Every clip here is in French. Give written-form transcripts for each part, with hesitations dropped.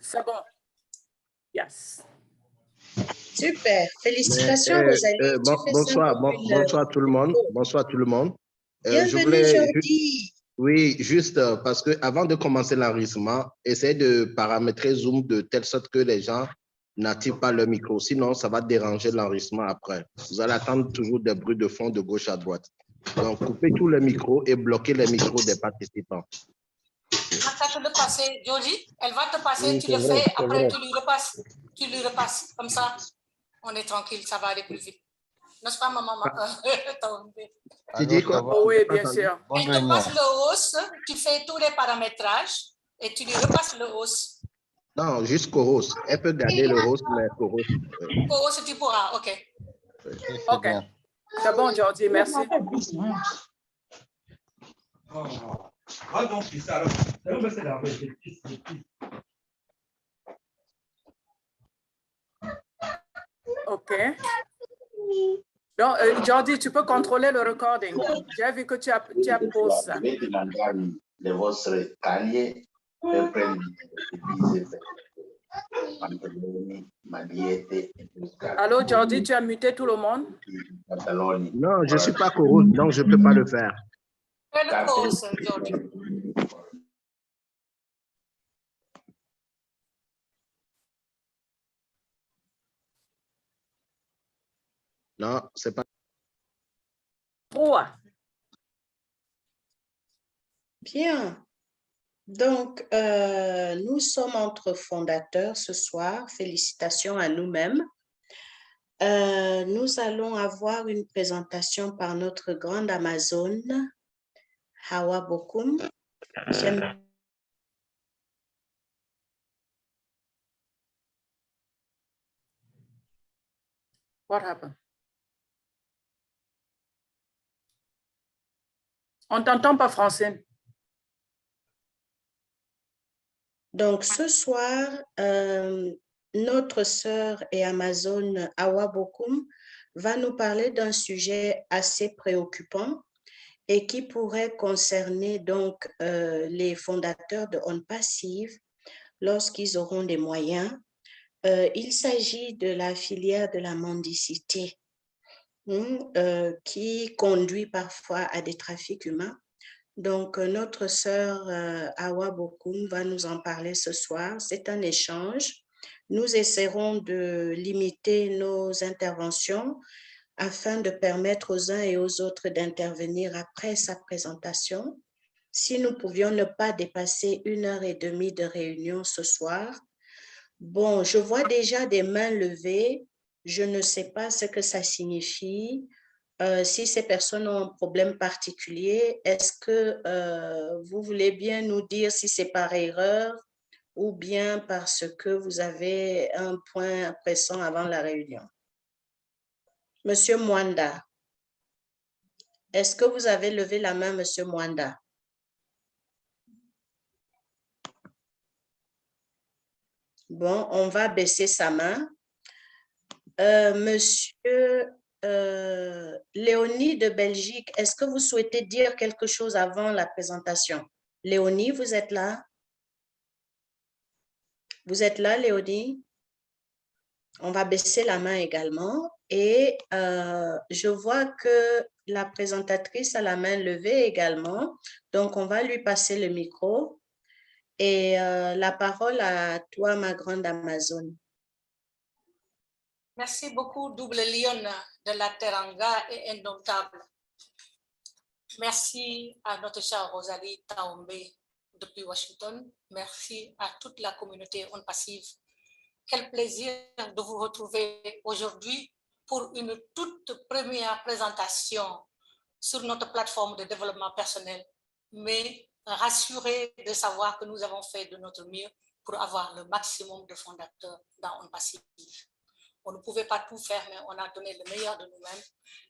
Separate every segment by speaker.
Speaker 1: C'est bon. Yes.
Speaker 2: Super. Félicitations, Rosalie.
Speaker 3: Bonsoir tout le monde. Bonsoir tout le monde.
Speaker 2: Bienvenue, Jordi.
Speaker 3: Oui, juste parce que avant de commencer l'enregistrement, essayez de paramétrer Zoom de telle sorte que les gens n'activent pas leur micro. Sinon, ça va déranger l'enregistrement après. Vous allez attendre toujours des bruits de fond de gauche à droite. Donc, coupez tous les micros et bloquez les micros des participants.
Speaker 4: Attends, te le passer, Georgie. Elle va te passer, oui, tu le fais, après tu lui repasses. Tu lui repasses. Comme ça, on est tranquille, ça va aller plus vite. N'est-ce pas, maman?
Speaker 3: Tu dis quoi?
Speaker 1: Oh, oui, bien sûr.
Speaker 4: Elle te passe le hausse, tu fais tous les paramétrages et tu lui repasses le hausse.
Speaker 3: Non, juste co-host. Elle peut garder le host, mais co-host.
Speaker 4: Co-host, tu pourras, ok.
Speaker 1: Ok. C'est bon, Jordi, merci.
Speaker 5: Ah non, c'est ça.
Speaker 1: OK. Donc, Jordi, tu peux contrôler le recording. J'ai vu que tu as posé ça. Allô, Jordi, tu as muté tout le monde?
Speaker 3: Non, je ne suis pas co-host, donc je ne peux pas le faire.
Speaker 4: Fais le co-host, Jordi.
Speaker 3: Non, c'est pas.
Speaker 2: Bien. Donc, nous sommes entre fondateurs ce soir. Félicitations à nous-mêmes. Nous allons avoir une présentation par notre grande Amazone, Hawa Bokoum.
Speaker 1: What happened? On ne t'entend pas, Francine.
Speaker 2: Donc, ce soir, notre sœur et Amazone Hawa Bokoum va nous parler d'un sujet assez préoccupant et qui pourrait concerner donc les fondateurs de On Passive lorsqu'ils auront des moyens. Il s'agit de la filière de la mendicité qui conduit parfois à des trafics humains. Donc, notre sœur Hawa Bokoum va nous en parler ce soir. C'est un échange. Nous essaierons de limiter nos interventions afin de permettre aux uns et aux autres d'intervenir après sa présentation. Si nous pouvions ne pas dépasser 1h30 de réunion ce soir. Bon, je vois déjà des mains levées. Je ne sais pas ce que ça signifie. Si ces personnes ont un problème particulier, est-ce que vous voulez bien nous dire si c'est par erreur ou bien parce que vous avez un point pressant avant la réunion? Monsieur Mwanda, est-ce que vous avez levé la main, Monsieur Mwanda? Bon, on va baisser sa main. Monsieur Léonie de Belgique, est-ce que vous souhaitez dire quelque chose avant la présentation? Léonie, vous êtes là? Vous êtes là, Léonie? On va baisser la main également. Et je vois que la présentatrice a la main levée également. Donc, on va lui passer le micro. Et la parole à toi, ma grande Amazone.
Speaker 4: Merci beaucoup, Double Lion de la Teranga et Indomptable. Merci à notre chère Rosalie Taombe depuis Washington. Merci à toute la communauté On Passive. Quel plaisir de vous retrouver aujourd'hui pour une toute première présentation sur notre plateforme de développement personnel, mais rassurés de savoir que nous avons fait de notre mieux pour avoir le maximum de fondateurs dans On Passive. On ne pouvait pas tout faire, mais on a donné le meilleur de nous-mêmes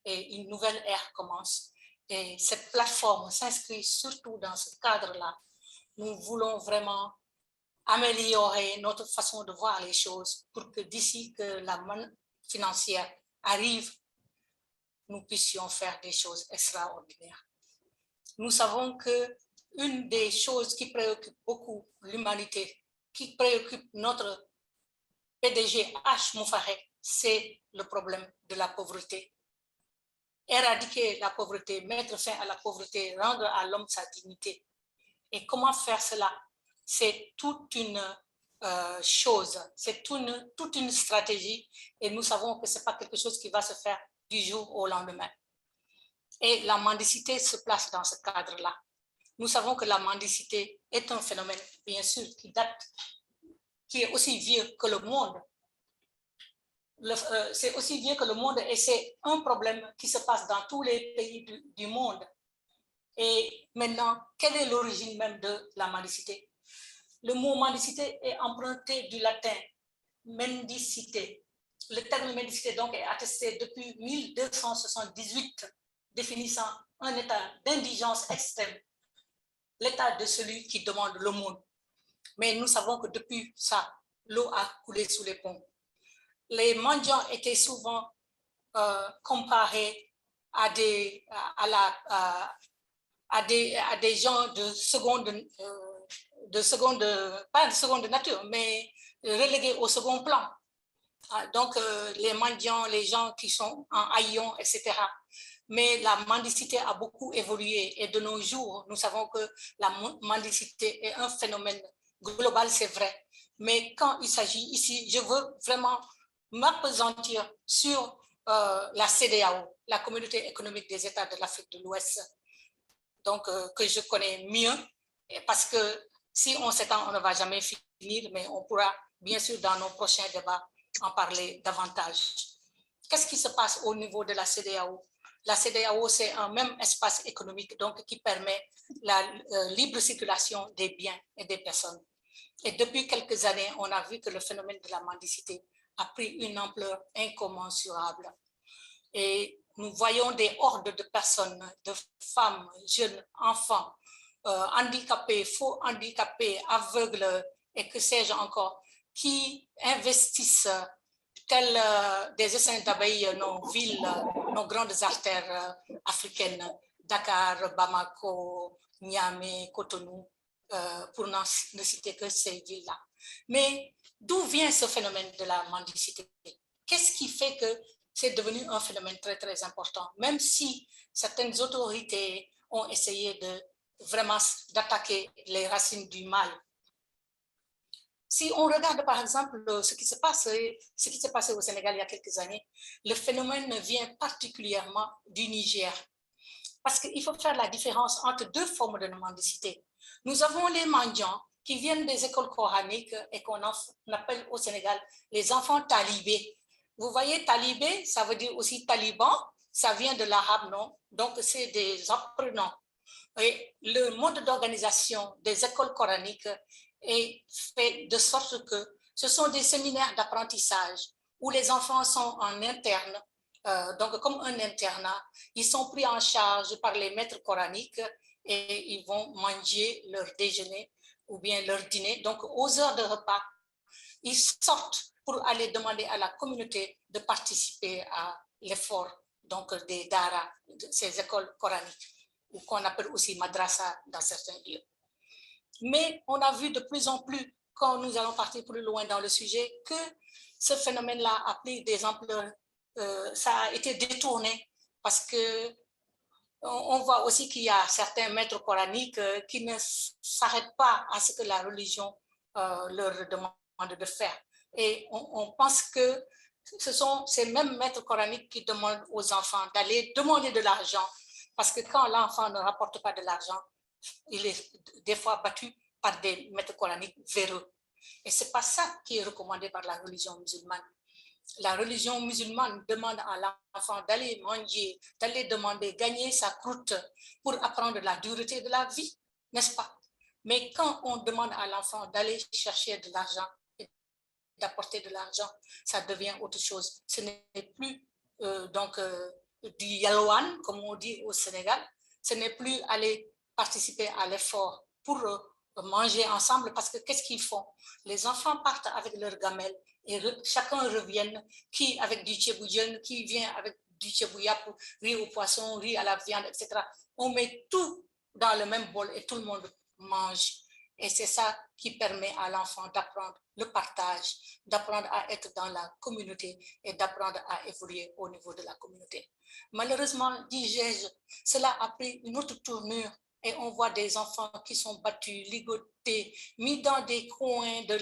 Speaker 4: et une nouvelle ère commence. Et cette plateforme s'inscrit surtout dans ce cadre-là. Nous voulons vraiment améliorer notre façon de voir les choses pour que d'ici que la manne financière arrive, nous puissions faire des choses extraordinaires. Nous savons qu'une des choses qui préoccupe beaucoup l'humanité, qui préoccupe notre PDG H. Moufarek, c'est le problème de la pauvreté. Éradiquer la pauvreté, mettre fin à la pauvreté, rendre à l'homme sa dignité. Et comment faire cela? C'est toute une chose, c'est toute une stratégie et nous savons que ce n'est pas quelque chose qui va se faire du jour au lendemain. Et la mendicité se place dans ce cadre-là. Nous savons que la mendicité est un phénomène, bien sûr, qui est aussi vieux que le monde. C'est aussi vieux que le monde et c'est un problème qui se passe dans tous les pays du monde. Et maintenant, quelle est l'origine même de la mendicité? Le mot mendicité est emprunté du latin mendicité. Le terme mendicité donc est attesté depuis 1278, définissant un état d'indigence extrême, l'état de celui qui demande l'aumône. Mais nous savons que depuis ça, l'eau a coulé sous les ponts. Les mendiants étaient souvent comparés à des gens de seconde, pas de seconde nature, mais relégués au second plan. Donc, les mendiants, les gens qui sont en haillons, etc. Mais la mendicité a beaucoup évolué et de nos jours, nous savons que la mendicité est un phénomène global, c'est vrai. Mais quand il s'agit ici, je veux vraiment m'appesantir sur la CEDEAO, la Communauté économique des États de l'Afrique de l'Ouest, donc que je connais mieux, parce que si on s'étend, on ne va jamais finir, mais on pourra bien sûr dans nos prochains débats en parler davantage. Qu'est-ce qui se passe au niveau de la CEDEAO? La CEDEAO, c'est un même espace économique donc, qui permet la libre circulation des biens et des personnes. Et depuis quelques années, on a vu que le phénomène de la mendicité a pris une ampleur incommensurable. Et nous voyons des hordes de personnes, de femmes, jeunes, enfants, handicapés, faux handicapés, aveugles et que sais-je encore, qui investissent tels des essaims d'abeilles nos villes, nos grandes artères africaines, Dakar, Bamako, Niamey, Cotonou, pour ne citer que ces villes-là. Mais d'où vient ce phénomène de la mendicité? Qu'est-ce qui fait que c'est devenu un phénomène très, très important, même si certaines autorités ont essayé de vraiment d'attaquer les racines du mal. Si on regarde par exemple ce qui s'est passé au Sénégal il y a quelques années, le phénomène vient particulièrement du Niger. Parce qu'il faut faire la différence entre deux formes de mendicité. Nous avons les mendiants qui viennent des écoles coraniques et qu'on appelle au Sénégal les enfants talibés. Vous voyez, talibé, ça veut dire aussi taliban, ça vient de l'arabe, non? Donc, c'est des apprenants. Et le mode d'organisation des écoles coraniques est fait de sorte que ce sont des séminaires d'apprentissage où les enfants sont en interne, donc comme un internat, ils sont pris en charge par les maîtres coraniques et ils vont manger leur déjeuner ou bien leur dîner. Donc, aux heures de repas, ils sortent pour aller demander à la communauté de participer à l'effort donc des daras, de ces écoles coraniques, ou qu'on appelle aussi madrasa dans certains lieux. Mais on a vu de plus en plus, quand nous allons partir plus loin dans le sujet, que ce phénomène-là a pris des ampleurs, ça a été détourné, parce que on voit aussi qu'il y a certains maîtres coraniques qui ne s'arrêtent pas à ce que la religion leur demande de faire. Et on pense que ce sont ces mêmes maîtres coraniques qui demandent aux enfants d'aller demander de l'argent, parce que quand l'enfant ne rapporte pas de l'argent, il est des fois battu par des maîtres coraniques véreux. Et ce n'est pas ça qui est recommandé par la religion musulmane. La religion musulmane demande à l'enfant d'aller manger, d'aller demander, gagner sa croûte pour apprendre la dureté de la vie, n'est-ce pas? Mais quand on demande à l'enfant d'aller chercher de l'argent, d'apporter de l'argent, ça devient autre chose. Ce n'est plus du yalwan, comme on dit au Sénégal. Ce n'est plus aller participer à l'effort pour manger ensemble, parce que qu'est-ce qu'ils font? Les enfants partent avec leur gamelle et chacun revient, qui avec du tchéboudienne, qui vient avec du tchébouya, riz au poisson, riz à la viande, etc. On met tout dans le même bol et tout le monde mange. Et c'est ça qui permet à l'enfant d'apprendre le partage, d'apprendre à être dans la communauté et d'apprendre à évoluer au niveau de la communauté. Malheureusement, dis-je, cela a pris une autre tournure et on voit des enfants qui sont battus, ligotés, mis dans des coins de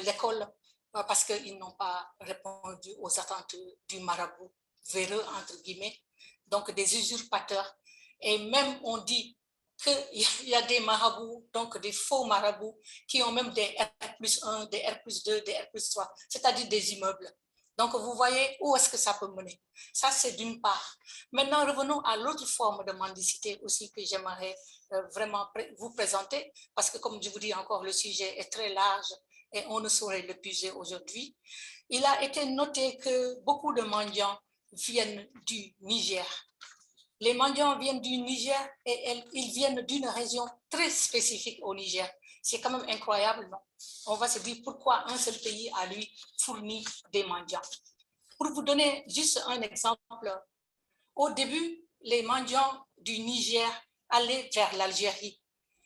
Speaker 4: l'école parce qu'ils n'ont pas répondu aux attentes du marabout véreux, entre guillemets, donc des usurpateurs. Et même on dit qu'il y a des marabouts, donc des faux marabouts, qui ont même des R+1, des R+2, des R+3, c'est-à-dire des immeubles. Donc, vous voyez où est-ce que ça peut mener. Ça, c'est d'une part. Maintenant, revenons à l'autre forme de mendicité aussi que j'aimerais vraiment vous présenter, parce que comme je vous dis encore, le sujet est très large et on ne saurait l'épuiser aujourd'hui. Il a été noté que beaucoup de mendiants viennent du Niger. Les mendiants viennent du Niger et ils viennent d'une région très spécifique au Niger. C'est quand même incroyable, non? On va se dire pourquoi un seul pays à lui fournit des mendiants. Pour vous donner juste un exemple, au début, les mendiants du Niger allaient vers l'Algérie.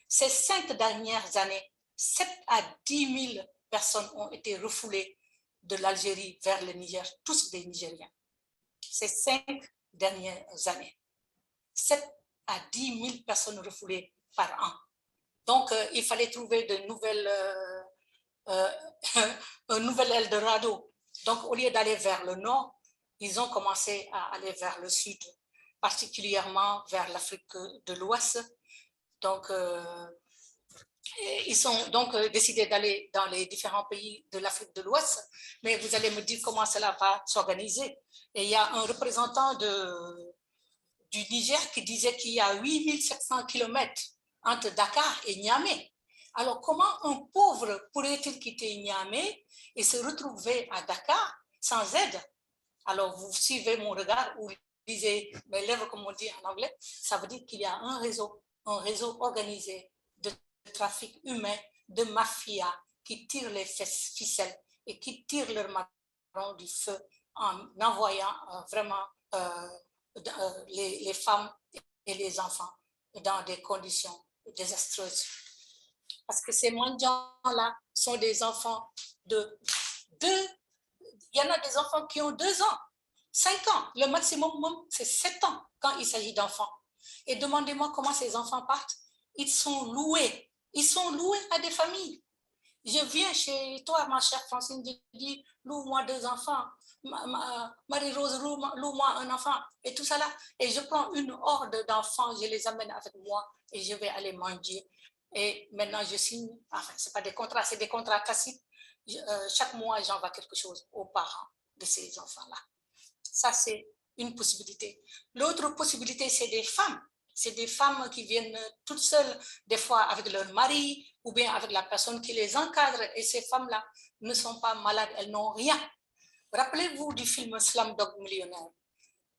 Speaker 4: Ces 5 dernières années, 7 à 10 000 personnes ont été refoulées de l'Algérie vers le Niger, tous des Nigériens. Ces 5 dernières années. 7 à 10 000 personnes refoulées par an. Donc, il fallait trouver de nouvelles, un nouvel Eldorado. Donc, au lieu d'aller vers le nord, ils ont commencé à aller vers le sud, particulièrement vers l'Afrique de l'Ouest. Donc, ils ont donc décidé d'aller dans les différents pays de l'Afrique de l'Ouest. Mais vous allez me dire comment cela va s'organiser. Et il y a un représentant du Niger qui disait qu'il y a 8700 km entre Dakar et Niamey. Alors, comment un pauvre pourrait-il quitter Niamey et se retrouver à Dakar sans aide? Alors, vous suivez mon regard ou lisez mes lèvres, comme on dit en anglais. Ça veut dire qu'il y a un réseau organisé de trafic humain, de mafia qui tire les ficelles et qui tire leur marron du feu en envoyant vraiment les femmes et les enfants dans des conditions désastreuses. Parce que ces mendiants-là sont des enfants de 2, il y en a des enfants qui ont 2 ans, 5 ans, le maximum c'est 7 ans quand il s'agit d'enfants. Et demandez-moi comment ces enfants partent. Ils sont loués à des familles. Je viens chez toi, ma chère Francine, je dis, loue-moi 2 enfants. Marie-Rose, loue-moi un enfant. Et tout ça là. Et je prends une horde d'enfants, je les amène avec moi et je vais aller mendier. Et maintenant, je signe, enfin, ce n'est pas des contrats, c'est des contrats tacites. Chaque mois, j'envoie quelque chose aux parents de ces enfants-là. Ça, c'est une possibilité. L'autre possibilité, c'est des femmes. C'est des femmes qui viennent toutes seules, des fois avec leur mari ou bien avec la personne qui les encadre. Et ces femmes-là ne sont pas malades, elles n'ont rien. Rappelez-vous du film Slumdog Millionnaire.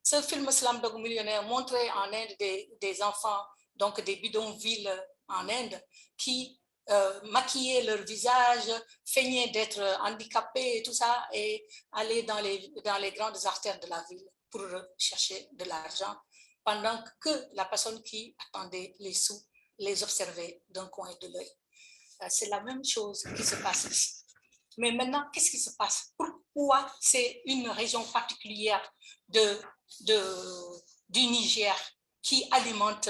Speaker 4: Ce film Slumdog Millionnaire montrait en Inde des enfants, donc des bidonvilles en Inde, qui maquillaient leur visage, feignaient d'être handicapés et tout ça, et allaient dans les grandes artères de la ville pour chercher de l'argent, pendant que la personne qui attendait les sous les observait d'un coin de l'œil. C'est la même chose qui se passe ici. Mais maintenant, qu'est-ce qui se passe? Pourquoi c'est une région particulière du Niger qui alimente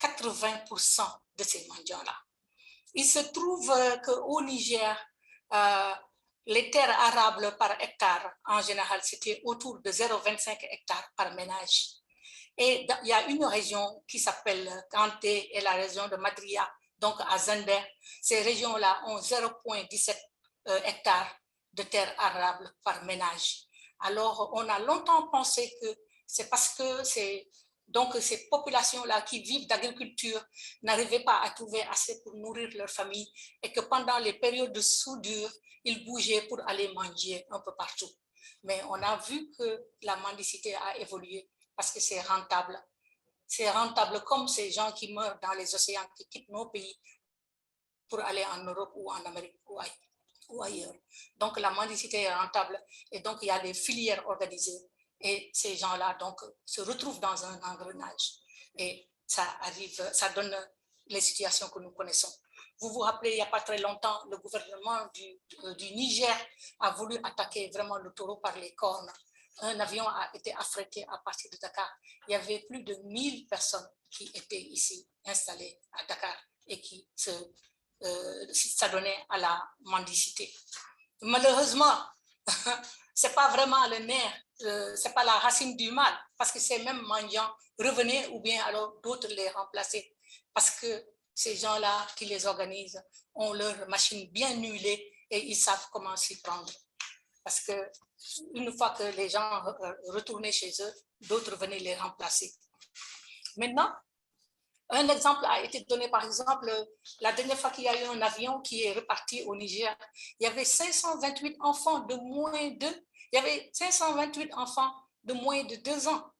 Speaker 4: 80% de ces mendiants-là? Il se trouve qu'au Niger, les terres arables par hectare, en général, c'était autour de 0,25 hectares par ménage. Et il y a une région qui s'appelle Kanté et la région de Madria, donc à Zender. Ces régions-là ont 0,17 hectares de terres arables par ménage. Alors, on a longtemps pensé que c'est parce que donc ces populations-là qui vivent d'agriculture n'arrivaient pas à trouver assez pour nourrir leur famille et que pendant les périodes de soudure, ils bougeaient pour aller manger un peu partout. Mais on a vu que la mendicité a évolué parce que c'est rentable. C'est rentable comme ces gens qui meurent dans les océans, qui quittent nos pays pour aller en Europe ou en Amérique ou ailleurs. Donc la mendicité est rentable et donc il y a des filières organisées et ces gens-là donc se retrouvent dans un engrenage et ça donne les situations que nous connaissons. Vous vous rappelez, il n'y a pas très longtemps, le gouvernement du Niger a voulu attaquer vraiment le taureau par les cornes. Un avion a été affrété à partir de Dakar. Il y avait plus de 1000 personnes qui étaient ici installées à Dakar et qui s'adonnaient à la mendicité. Malheureusement, ce n'est pas vraiment le nerf, ce n'est pas la racine du mal, parce que ces mêmes mendiants revenaient ou bien alors d'autres les remplaçaient, parce que ces gens-là qui les organisent ont leur machine bien huilée et ils savent comment s'y prendre. Parce qu'une fois que les gens retournaient chez eux, d'autres venaient les remplacer. Maintenant, un exemple a été donné, par exemple, la dernière fois qu'il y a eu un avion qui est reparti au Niger, il y avait 528 enfants de moins de, il y avait 528 enfants de moins de 2 ans,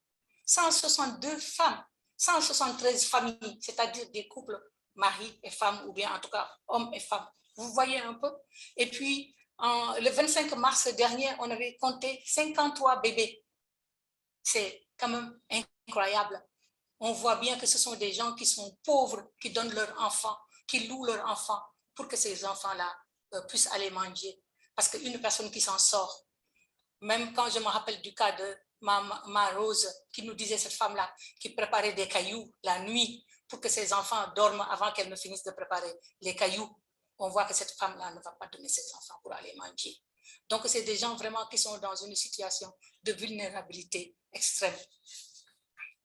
Speaker 4: 162 femmes, 173 familles, c'est-à-dire des couples mari et femme, ou bien en tout cas hommes et femmes. Vous voyez un peu? Et puis, le 25 mars dernier, on avait compté 53 bébés. C'est quand même incroyable. On voit bien que ce sont des gens qui sont pauvres, qui donnent leurs enfants, qui louent leurs enfants pour que ces enfants-là puissent aller manger. Parce qu'une personne qui s'en sort, même quand je me rappelle du cas de ma Rose, qui nous disait, cette femme-là, qui préparait des cailloux la nuit pour que ses enfants dorment avant qu'elle ne finisse de préparer les cailloux, on voit que cette femme-là ne va pas donner ses enfants pour aller manger. Donc, c'est des gens vraiment qui sont dans une situation de vulnérabilité extrême.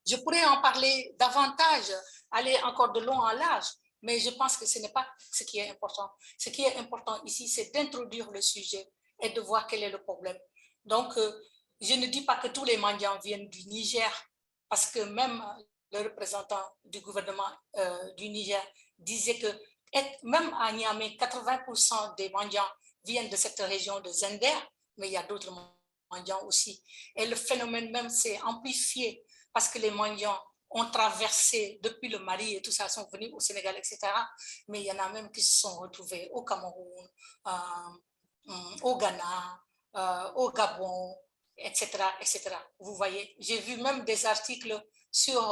Speaker 4: Je pourrais en parler davantage, aller encore de long en large, mais je pense que ce n'est pas ce qui est important. Ce qui est important ici, c'est d'introduire le sujet et de voir quel est le problème. Donc, je ne dis pas que tous les mendiants viennent du Niger, parce que même le représentant du gouvernement du Niger disait que même à Niamey, 80% des mendiants viennent de cette région de Zender, mais il y a d'autres mendiants aussi. Et le phénomène même s'est amplifié parce que les mendiants ont traversé depuis le Mali et tout ça, sont venus au Sénégal, etc. Mais il y en a même qui se sont retrouvés au Cameroun, au Ghana, au Gabon, etc., etc. Vous voyez, j'ai vu même des articles sur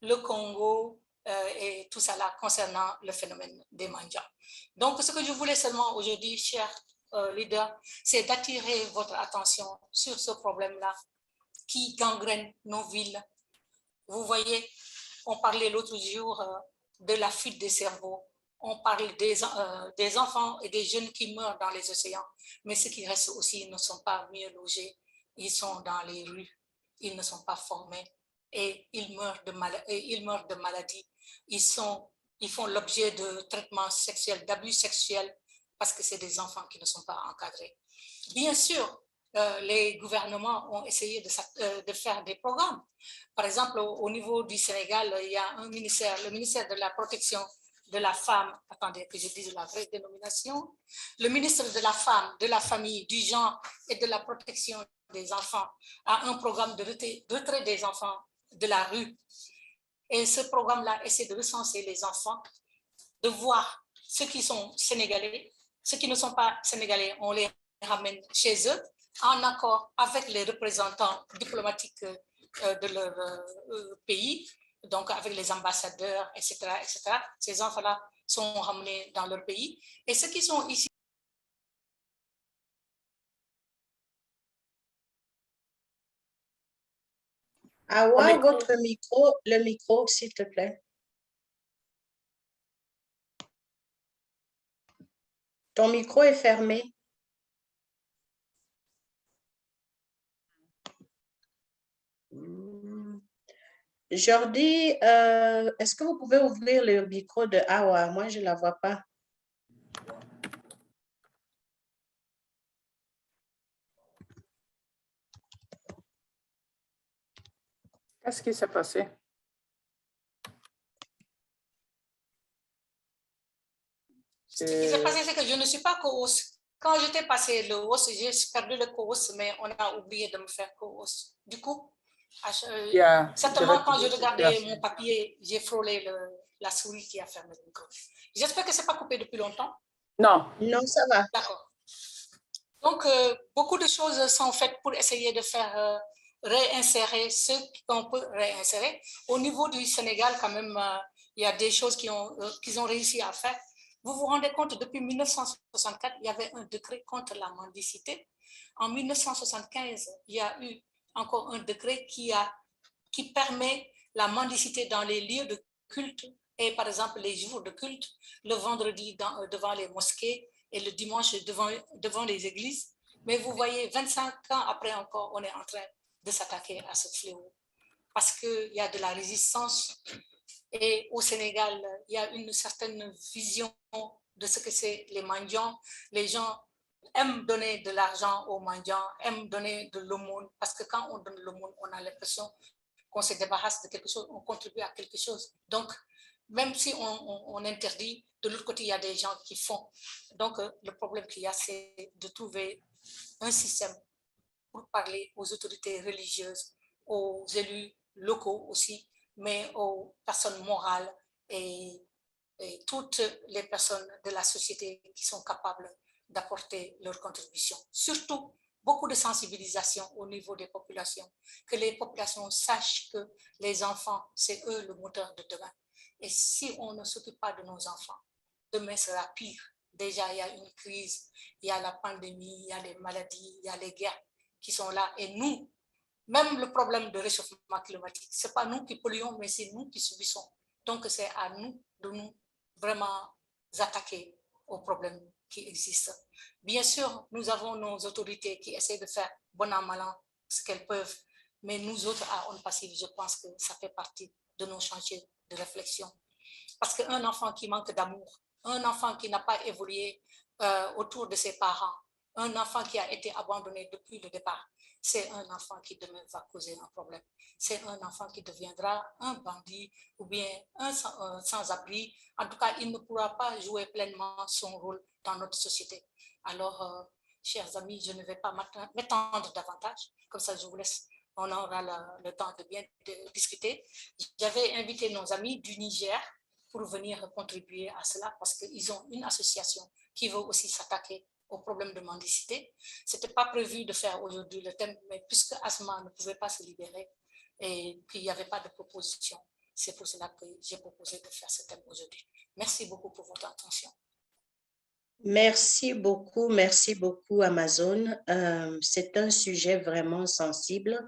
Speaker 4: le Congo et tout ça là concernant le phénomène des mendiants. Donc, ce que je voulais seulement aujourd'hui, chers leaders, c'est d'attirer votre attention sur ce problème-là qui gangrène nos villes. Vous voyez, on parlait l'autre jour de la fuite des cerveaux. On parle des enfants et des jeunes qui meurent dans les océans, mais ceux qui restent aussi ne sont pas mieux logés. Ils sont dans les rues, ils ne sont pas formés et ils meurent de maladies. Ils font l'objet de traitements sexuels, d'abus sexuels, parce que c'est des enfants qui ne sont pas encadrés. Bien sûr, les gouvernements ont essayé de faire des programmes. Par exemple, au niveau du Sénégal, il y a un ministère, le ministère de la protection de la femme, attendez que je dise la vraie dénomination, le ministre de la femme, de la famille, du genre et de la protection des enfants a un programme de retrait des enfants de la rue. Et ce programme-là essaie de recenser les enfants, de voir ceux qui sont sénégalais, ceux qui ne sont pas sénégalais, on les ramène chez eux, en accord avec les représentants diplomatiques de leur pays, donc avec les ambassadeurs, etc., etc. Ces enfants-là sont ramenés dans leur pays. Et ceux qui sont ici,
Speaker 2: Awa, votre micro, le micro, s'il te plaît. Ton micro est fermé. Jordi, est-ce que vous pouvez ouvrir le micro de Awa? Moi, je ne la vois pas.
Speaker 1: Qu'est-ce qui s'est passé?
Speaker 4: Ce qui s'est passé, c'est que je ne suis pas co-host. Quand j'étais passé le host, j'ai perdu le co-host, mais on a oublié de me faire co-host. Du coup, certainement, quand je regardais mon papier, j'ai frôlé la souris qui a fermé le micro. J'espère que ce n'est pas coupé depuis longtemps.
Speaker 1: Non.
Speaker 2: Non, ça va.
Speaker 4: D'accord. Donc, beaucoup de choses sont faites pour essayer de faire réinsérer ceux qu'on peut réinsérer. Au niveau du Sénégal, quand même, il y a des choses qu'ils ont réussi à faire. Vous vous rendez compte, depuis 1964, il y avait un décret contre la mendicité. En 1975, il y a eu encore un décret qui permet la mendicité dans les lieux de culte et par exemple les jours de culte, le vendredi devant les mosquées et le dimanche devant les églises. Mais vous voyez, 25 ans après encore, on est en train de s'attaquer à ce fléau parce qu'il y a de la résistance. Et au Sénégal, il y a une certaine vision de ce que c'est les mendiants. Les gens aiment donner de l'argent aux mendiants, aiment donner de l'aumône, parce que quand on donne l'aumône, on a l'impression qu'on se débarrasse de quelque chose, on contribue à quelque chose. Donc, même si on interdit, de l'autre côté, il y a des gens qui font. Donc, le problème qu'il y a, c'est de trouver un système pour parler aux autorités religieuses, aux élus locaux aussi, mais aux personnes morales et toutes les personnes de la société qui sont capables d'apporter leur contribution. Surtout, beaucoup de sensibilisation au niveau des populations, que les populations sachent que les enfants, c'est eux le moteur de demain. Et si on ne s'occupe pas de nos enfants, demain sera pire. Déjà, il y a une crise, il y a la pandémie, il y a les maladies, il y a les guerres qui sont là. Et nous, même le problème de réchauffement climatique, ce n'est pas nous qui polluons, mais c'est nous qui subissons. Donc, c'est à nous de nous vraiment attaquer aux problèmes qui existent. Bien sûr, nous avons nos autorités qui essaient de faire bon an, mal an ce qu'elles peuvent, mais nous autres, à On Passive, je pense que ça fait partie de nos chantiers de réflexion. Parce qu'un enfant qui manque d'amour, un enfant qui n'a pas évolué autour de ses parents, un enfant qui a été abandonné depuis le départ, c'est un enfant qui demain va causer un problème. C'est un enfant qui deviendra un bandit ou bien un sans-abri. En tout cas, il ne pourra pas jouer pleinement son rôle dans notre société. Alors, chers amis, je ne vais pas m'étendre davantage. Comme ça, je vous laisse. On aura le temps de bien discuter. J'avais invité nos amis du Niger pour venir contribuer à cela parce qu'ils ont une association qui veut aussi s'attaquer au problème de mendicité. Ce n'était pas prévu de faire aujourd'hui le thème, mais puisque Asma ne pouvait pas se libérer et qu'il n'y avait pas de proposition, c'est pour cela que j'ai proposé de faire ce thème aujourd'hui. Merci beaucoup pour votre attention.
Speaker 2: Merci beaucoup Amazon. C'est un sujet vraiment sensible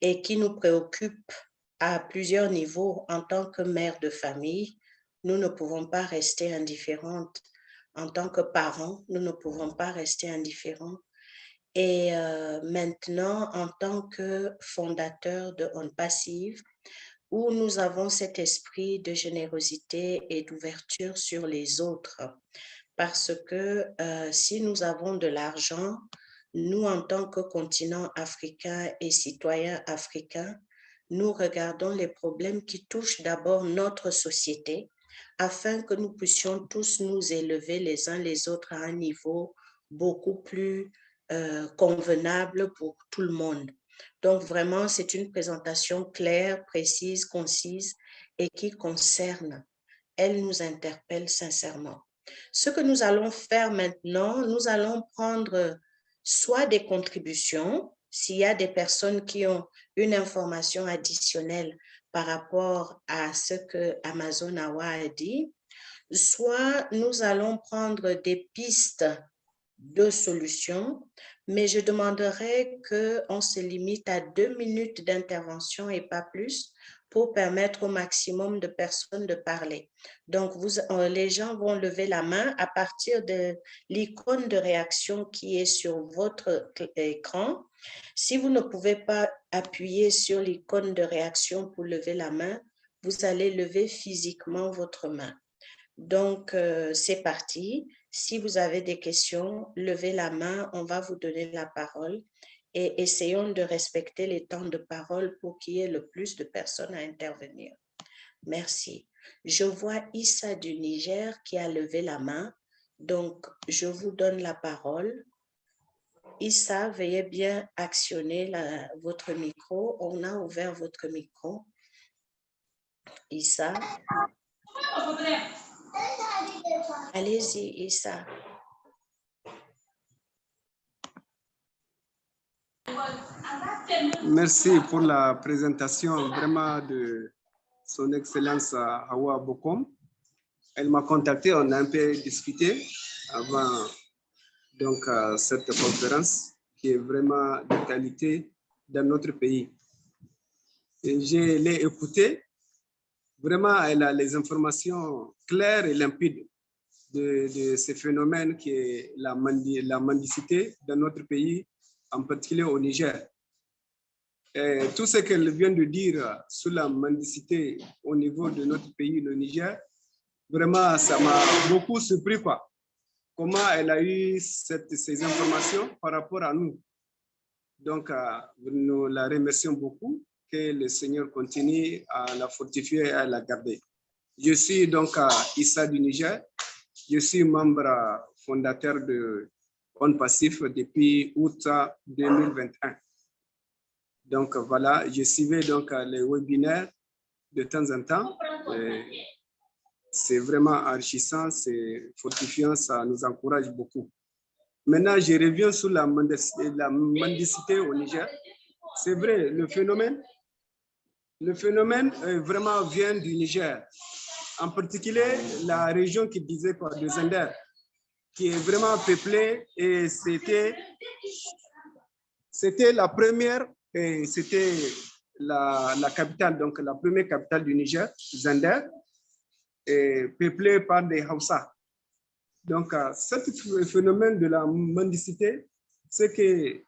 Speaker 2: et qui nous préoccupe à plusieurs niveaux. En tant que mère de famille, nous ne pouvons pas rester indifférentes. En tant que parents, nous ne pouvons pas rester indifférents. Et maintenant, en tant que fondateur de On Passive, où nous avons cet esprit de générosité et d'ouverture sur les autres. Parce que si nous avons de l'argent, nous, en tant que continent africain et citoyens africains, nous regardons les problèmes qui touchent d'abord notre société afin que nous puissions tous nous élever les uns les autres à un niveau beaucoup plus convenable pour tout le monde. Donc, vraiment, c'est une présentation claire, précise, concise et qui concerne. Elle nous interpelle sincèrement. Ce que nous allons faire maintenant, nous allons prendre soit des contributions, s'il y a des personnes qui ont une information additionnelle par rapport à ce que Amazon Awa a dit, soit nous allons prendre des pistes de solutions, mais je demanderai qu'on se limite à 2 minutes d'intervention et pas plus pour permettre au maximum de personnes de parler. Donc, les gens vont lever la main à partir de l'icône de réaction qui est sur votre écran. Si vous ne pouvez pas appuyer sur l'icône de réaction pour lever la main, vous allez lever physiquement votre main. Donc, c'est parti. Si vous avez des questions, levez la main, on va vous donner la parole et essayons de respecter les temps de parole pour qu'il y ait le plus de personnes à intervenir. Merci. Je vois Issa du Niger qui a levé la main, donc je vous donne la parole. Issa, veuillez bien actionner votre micro. On a ouvert votre micro. Issa. Allez-y, Issa.
Speaker 6: Merci pour la présentation vraiment son Excellence Hawa Bokom. Elle m'a contacté, on a un peu discuté avant donc, cette conférence qui est vraiment de qualité dans notre pays. Et je l'ai écoutée. Vraiment, elle a les informations claires et limpides de ce phénomène qui est la mendicité dans notre pays, en particulier au Niger. Et tout ce qu'elle vient de dire sur la mendicité au niveau de notre pays, le Niger, vraiment, ça m'a beaucoup surpris, quoi. Comment elle a eu ces informations par rapport à nous. Donc, nous la remercions beaucoup. Que le Seigneur continue à la fortifier et à la garder. Je suis donc Issa du Niger. Je suis membre fondateur de On Passif depuis août 2021. Donc voilà, je suivais donc les webinaires de temps en temps. C'est vraiment enrichissant, c'est fortifiant, ça nous encourage beaucoup. Maintenant, je reviens sur la mendicité au Niger. C'est vrai, le phénomène vraiment vient du Niger. En particulier, la région qui disait quoi, de Zender, qui est vraiment peuplée et c'était la première, et c'était la capitale, donc la première capitale du Niger, Zender, et peuplée par des Hausa. Donc, ce phénomène de la mendicité, ce que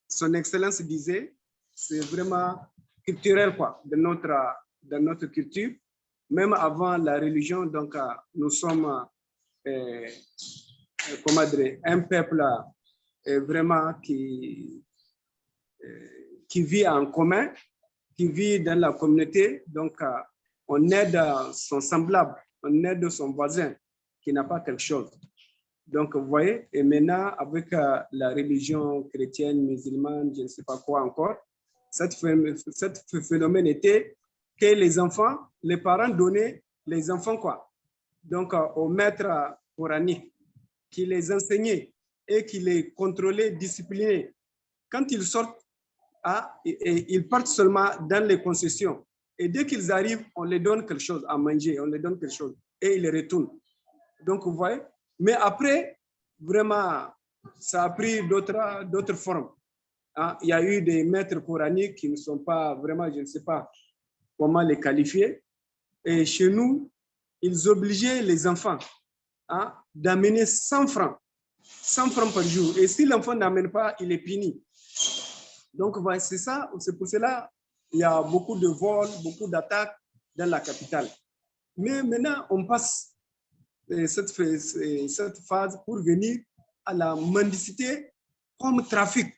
Speaker 6: son Excellence disait, c'est vraiment culturel, quoi, de notre culture. Même avant la religion, donc nous sommes comment dire, un peuple vraiment qui vit en commun, qui vit dans la communauté. Donc, on aide son semblable, on aide son voisin qui n'a pas quelque chose. Donc, vous voyez, et maintenant, avec la religion chrétienne, musulmane, je ne sais pas quoi encore, ce phénomène était que les enfants, les parents donnaient les enfants quoi? Donc, au maître coranique qui les enseignait et qui les contrôlait, disciplinait. Quand ils sortent, ils partent seulement dans les concessions. Et dès qu'ils arrivent, on les donne quelque chose à manger, on les donne quelque chose et ils retournent. Donc, vous voyez, mais après, vraiment, ça a pris d'autres formes. Il y a eu des maîtres coraniques qui ne sont pas vraiment, je ne sais pas comment les qualifier. Et chez nous, ils obligeaient les enfants d'amener 100 francs par jour. Et si l'enfant n'amène pas, il est puni. Donc, voilà, c'est ça, c'est pour cela qu'il y a beaucoup de vols, beaucoup d'attaques dans la capitale. Mais maintenant, on passe cette phase pour venir à la mendicité comme trafic.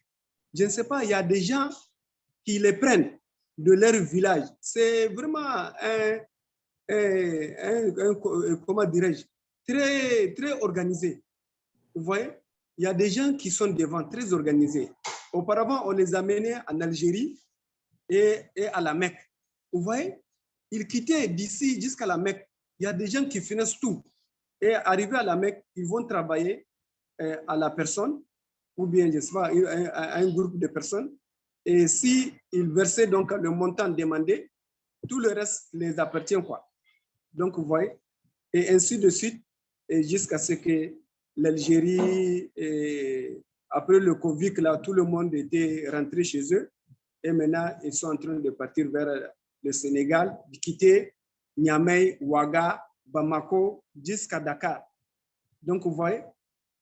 Speaker 6: Je ne sais pas, il y a des gens qui les prennent de leur village. C'est vraiment comment dirais-je, très organisé. Vous voyez, il y a des gens qui sont devant, très organisés. Auparavant, on les amenait en Algérie et à la Mecque. Vous voyez, ils quittaient d'ici jusqu'à la Mecque. Il y a des gens qui finissent tout. Et arrivés à la Mecque, ils vont travailler à la personne, ou bien, je ne sais pas, un groupe de personnes. Et s'ils versaient donc le montant demandé, tout le reste les appartient, quoi. Donc, vous voyez, et ainsi de suite, jusqu'à ce que l'Algérie, après le Covid, là, tout le monde était rentré chez eux. Et maintenant, ils sont en train de partir vers le Sénégal, de quitter Niamey, Ouaga, Bamako, jusqu'à Dakar. Donc, vous voyez,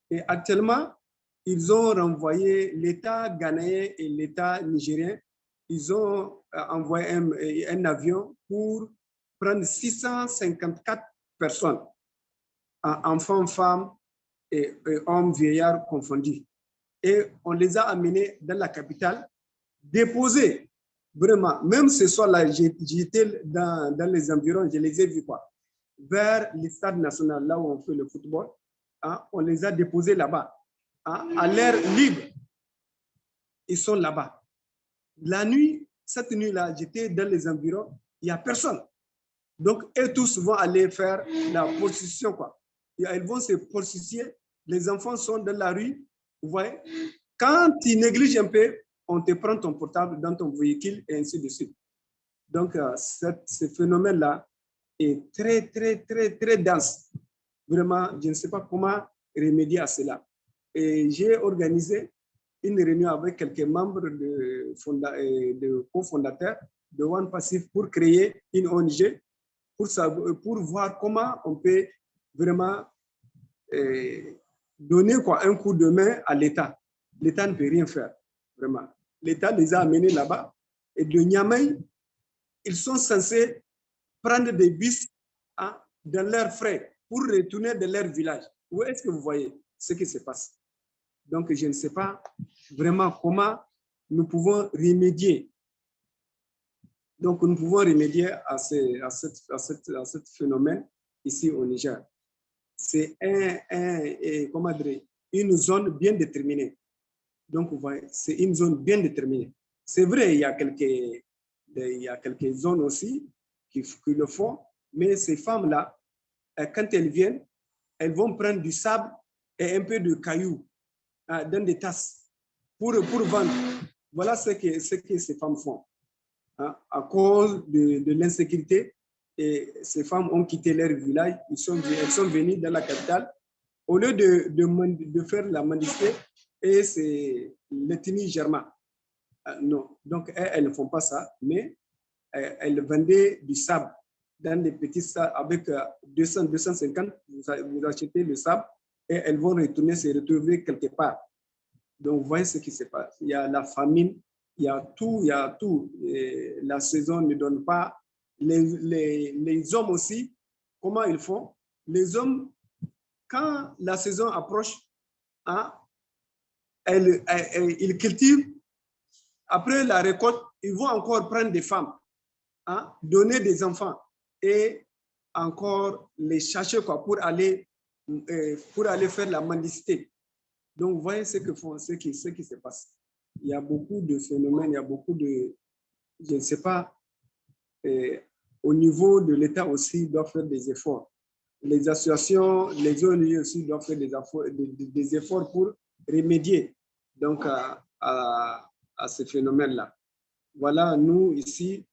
Speaker 6: et actuellement, ils ont renvoyé l'État ghanéen et l'État nigérien. Ils ont envoyé un avion pour prendre 654 personnes, enfants, femmes et hommes, vieillards confondus. Et on les a amenés dans la capitale, déposés, vraiment, même ce soir-là, j'étais dans les environs, je les ai vus, quoi, vers le stade national, là où on fait le football. On les a déposés là-bas, à l'air libre. Ils sont là-bas. La nuit, cette nuit-là, j'étais dans les environs, il n'y a personne. Donc, eux tous vont aller faire la prostitution, quoi. Ils vont se prostituer. Les enfants sont dans la rue. Vous voyez, quand tu négliges un peu, on te prend ton portable dans ton véhicule et ainsi de suite. Donc, ce phénomène-là est très, très, très, très dense. Vraiment, je ne sais pas comment remédier à cela. Et j'ai organisé une réunion avec quelques membres de cofondateurs de One Passif pour créer une ONG pour voir comment on peut vraiment donner un coup de main à l'État. L'État ne peut rien faire, vraiment. L'État les a amenés là-bas et de Niamey, ils sont censés prendre des bus dans leurs frais pour retourner dans leur village. Où est-ce que vous voyez ce qui se passe? Donc, je ne sais pas vraiment comment nous pouvons remédier. Donc, nous pouvons remédier à ce phénomène ici au Niger. C'est une zone bien déterminée. Donc, vous voyez, c'est une zone bien déterminée. C'est vrai, il y a quelques zones aussi qui le font, mais ces femmes-là, quand elles viennent, elles vont prendre du sable et un peu de cailloux dans des tasses pour vendre. Voilà ce que ces femmes font. À cause de l'insécurité, et ces femmes ont quitté leur village, elles sont venues dans la capitale. Au lieu de faire la mendicité, et c'est l'ethnie germaine. Non, donc elles ne font pas ça, mais elles vendaient du sable dans des petits sables avec 200, 250, vous achetez le sable et elles vont se retrouver quelque part. Donc, vous voyez ce qui se passe. Il y a la famine, il y a tout, il y a tout. Et la saison ne donne pas. Les hommes aussi, comment ils font? Les hommes, quand la saison approche, ils cultivent. Après la récolte, ils vont encore prendre des femmes, donner des enfants et encore les chercher pour aller faire la mendicité. Donc, vous voyez ce qui se passe. Il y a beaucoup de phénomènes, il y a beaucoup de, je ne sais pas, au niveau de l'État aussi, doivent faire des efforts. Les associations, les ONG aussi doivent faire des efforts pour remédier donc, à ce phénomène-là. Voilà, nous, ici,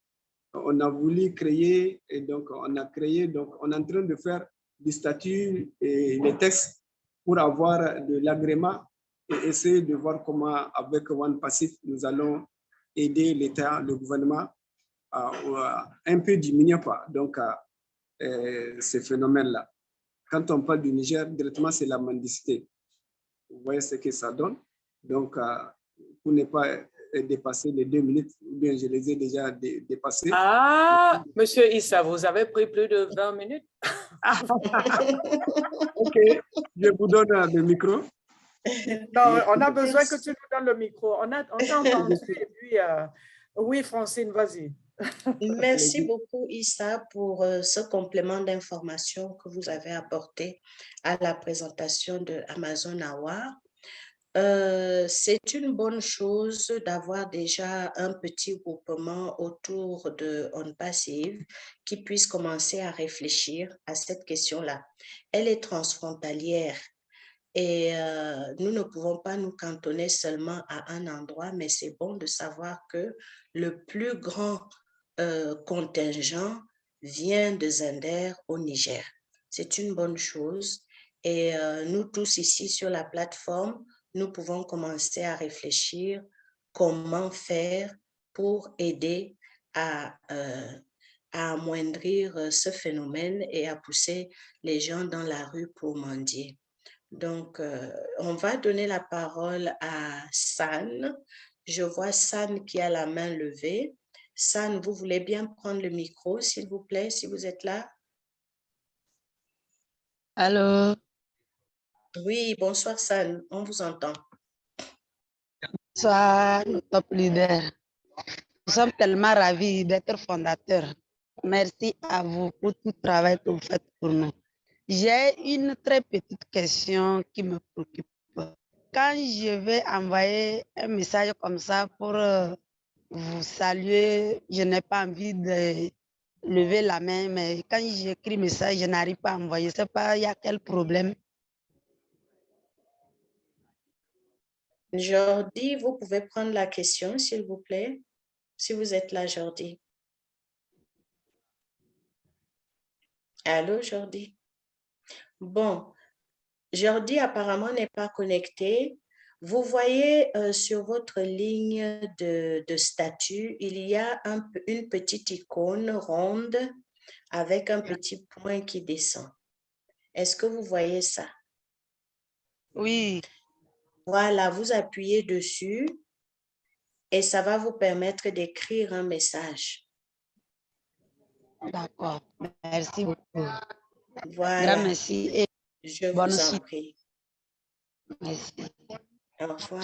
Speaker 6: on a voulu créer, et donc on a créé, donc on est en train de faire des statuts et les textes pour avoir de l'agrément et essayer de voir comment, avec One Passif, nous allons aider l'État, le gouvernement, à un peu diminuer donc, ces phénomènes-là. Quand on parle du Niger, directement, c'est la mendicité. Vous voyez ce que ça donne. Donc, pour ne pas dépasser les 2 minutes, ou bien je les ai déjà dépassés.
Speaker 1: Ah, Monsieur Issa, vous avez pris plus de 20 minutes.
Speaker 6: Ok, je vous donne le micro.
Speaker 1: Non, on a besoin que tu nous donnes le micro. On t'a entendu. Et puis, oui, Francine, vas-y.
Speaker 2: Merci beaucoup, Issa, pour ce complément d'information que vous avez apporté à la présentation de Amazon Awa. C'est une bonne chose d'avoir déjà un petit groupement autour de On Passive qui puisse commencer à réfléchir à cette question-là. Elle est transfrontalière et nous ne pouvons pas nous cantonner seulement à un endroit, mais c'est bon de savoir que le plus grand contingent vient de Zender au Niger. C'est une bonne chose et nous tous ici sur la plateforme, nous pouvons commencer à réfléchir comment faire pour aider à amoindrir ce phénomène et à pousser les gens dans la rue pour mendier. Donc, on va donner la parole à San. Je vois San qui a la main levée. San, vous voulez bien prendre le micro, s'il vous plaît, si vous êtes là?
Speaker 7: Allô?
Speaker 2: Oui, bonsoir San, on vous entend.
Speaker 7: Bonsoir, top leader. Nous sommes tellement ravis d'être fondateurs. Merci à vous pour tout le travail que vous faites pour nous. J'ai une très petite question qui me préoccupe. Quand je vais envoyer un message comme ça pour vous saluer, je n'ai pas envie de lever la main, mais quand j'écris message, je n'arrive pas à envoyer. Je ne sais pas, il y a quel problème.
Speaker 2: Jordi, vous pouvez prendre la question, s'il vous plaît, si vous êtes là, Jordi. Allô, Jordi? Bon, Jordi apparemment n'est pas connecté. Vous voyez sur votre ligne de statut, il y a une petite icône ronde avec un petit point qui descend. Est-ce que vous voyez ça?
Speaker 7: Oui.
Speaker 2: Voilà, vous appuyez dessus et ça va vous permettre d'écrire un message.
Speaker 7: D'accord. Merci beaucoup.
Speaker 2: Voilà.
Speaker 7: Grand merci et
Speaker 2: Je
Speaker 7: bonne
Speaker 2: vous en
Speaker 7: suite.
Speaker 2: prie.
Speaker 7: Merci.
Speaker 2: Au revoir.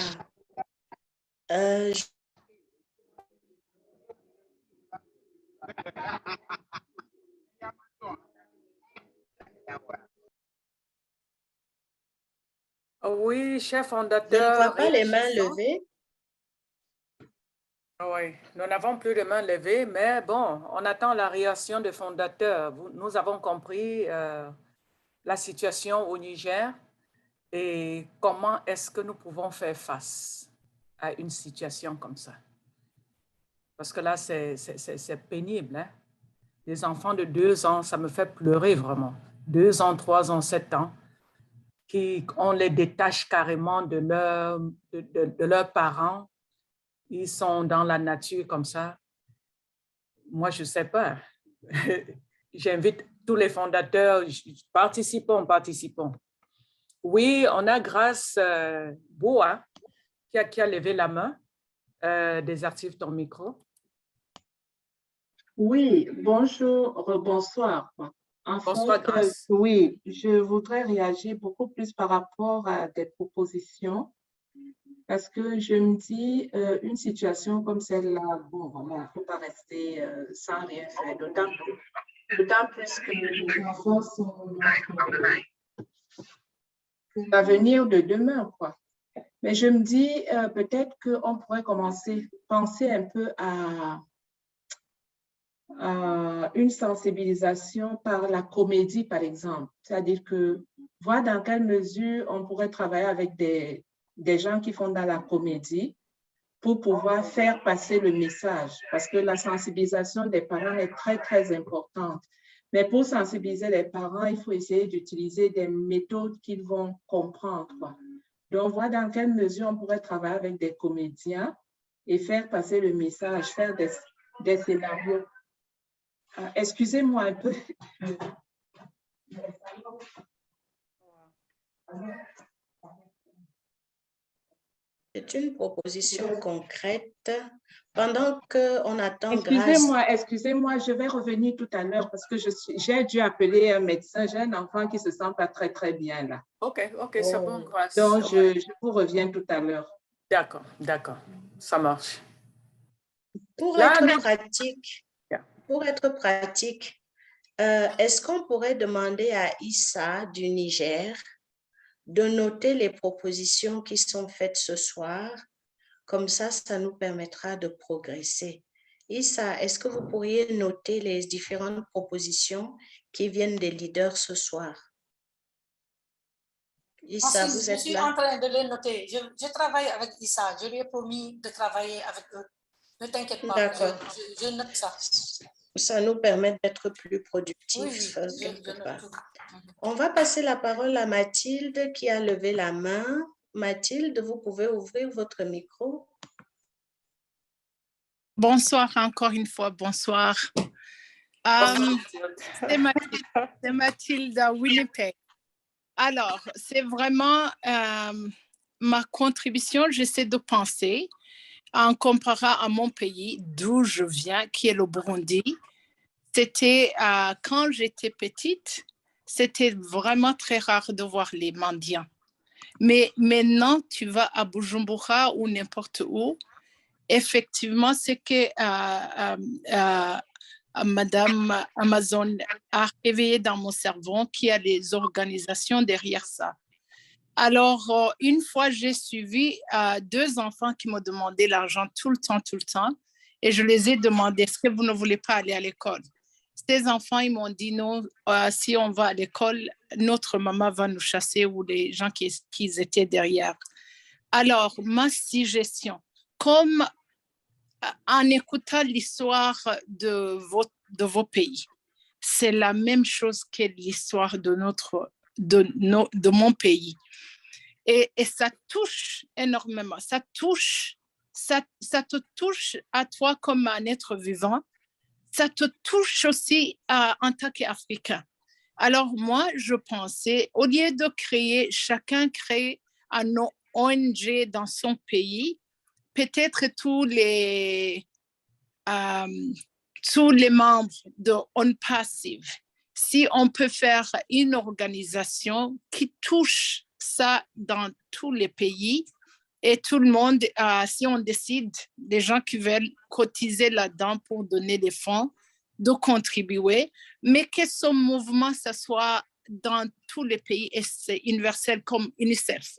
Speaker 1: Oui, chef
Speaker 2: Je ne
Speaker 1: fondateur.
Speaker 2: vois pas les mains levées.
Speaker 1: Oui, nous n'avons plus de mains levées, mais bon, on attend la réaction des fondateurs. Nous avons compris la situation au Niger et comment est-ce que nous pouvons faire face à une situation comme ça. Parce que là, c'est pénible. Hein? Les enfants de 2 ans, ça me fait pleurer vraiment. 2 ans, 3 ans, 7 ans, on les détache carrément de leurs parents. Ils sont dans la nature comme ça. Moi, je ne sais pas. J'invite tous les fondateurs, participons. Oui, on a Grâce Boa qui a levé la main. Désactive ton micro.
Speaker 8: Oui, bonjour, bonsoir.
Speaker 1: Bonsoir, Grâce.
Speaker 8: Oui, je voudrais réagir beaucoup plus par rapport à des propositions parce que je me dis, une situation comme celle-là, bon, vraiment, il ne faut pas rester sans rien faire, d'autant plus que les enfants sont l'avenir de demain, quoi. Mais je me dis, peut-être qu'on pourrait penser un peu à une sensibilisation par la comédie, par exemple. C'est-à-dire que voir dans quelle mesure on pourrait travailler avec des gens qui font dans la comédie pour pouvoir faire passer le message. Parce que la sensibilisation des parents est très, très importante. Mais pour sensibiliser les parents, il faut essayer d'utiliser des méthodes qu'ils vont comprendre, quoi. Donc, voir dans quelle mesure on pourrait travailler avec des comédiens et faire passer le message, faire des scénarios. Excusez-moi un peu.
Speaker 2: C'est une proposition concrète. Pendant qu'on attend
Speaker 8: Excusez-moi, je vais revenir tout à l'heure parce que j'ai dû appeler un médecin. J'ai un enfant qui ne se sent pas très, très bien là.
Speaker 1: OK, c'est bon, Grâce.
Speaker 8: Donc, je vous reviens tout à l'heure.
Speaker 1: D'accord, ça marche.
Speaker 2: Pour être pratique, est-ce qu'on pourrait demander à Issa du Niger de noter les propositions qui sont faites ce soir? Comme ça nous permettra de progresser. Issa, est-ce que vous pourriez noter les différentes propositions qui viennent des leaders ce soir? Issa, vous êtes là?
Speaker 4: Je suis en train de les noter. Je travaille avec Issa. Je lui ai promis de travailler avec eux. Ne t'inquiète pas. D'accord. Je note ça.
Speaker 2: Ça nous permet d'être plus productifs.
Speaker 4: Oui,
Speaker 2: quelque part. On va passer la parole à Mathilde qui a levé la main. Mathilde, vous pouvez ouvrir votre micro.
Speaker 9: Bonsoir encore une fois, bonsoir. C'est Mathilde à Winnipeg. Alors, c'est vraiment ma contribution, j'essaie de penser en comparant à mon pays d'où je viens, qui est le Burundi. C'était quand j'étais petite, c'était vraiment très rare de voir les mendiants. Mais maintenant, tu vas à Bujumbura ou n'importe où, effectivement, c'est que Madame Amazon a réveillé dans mon cerveau qu'il y a des organisations derrière ça. Alors, une fois, j'ai suivi 2 enfants qui m'ont demandé l'argent tout le temps, et je les ai demandé, est-ce que vous ne voulez pas aller à l'école? Ces enfants, ils m'ont dit non, si on va à l'école, notre maman va nous chasser ou les gens qui étaient derrière. Alors, ma suggestion, comme en écoutant l'histoire de vos pays, c'est la même chose que l'histoire de mon pays. Et ça touche énormément. Ça te touche à toi comme un être vivant. Ça te touche aussi en tant qu'Africain. Alors moi, je pensais, au lieu de chacun crée un ONG dans son pays, peut-être tous les membres de On Passive, si on peut faire une organisation qui touche ça dans tous les pays et tout le monde, si on décide, des gens qui veulent cotiser là-dedans pour donner des fonds, de contribuer, mais que ce mouvement, ça soit dans tous les pays et c'est universel comme UNICEF.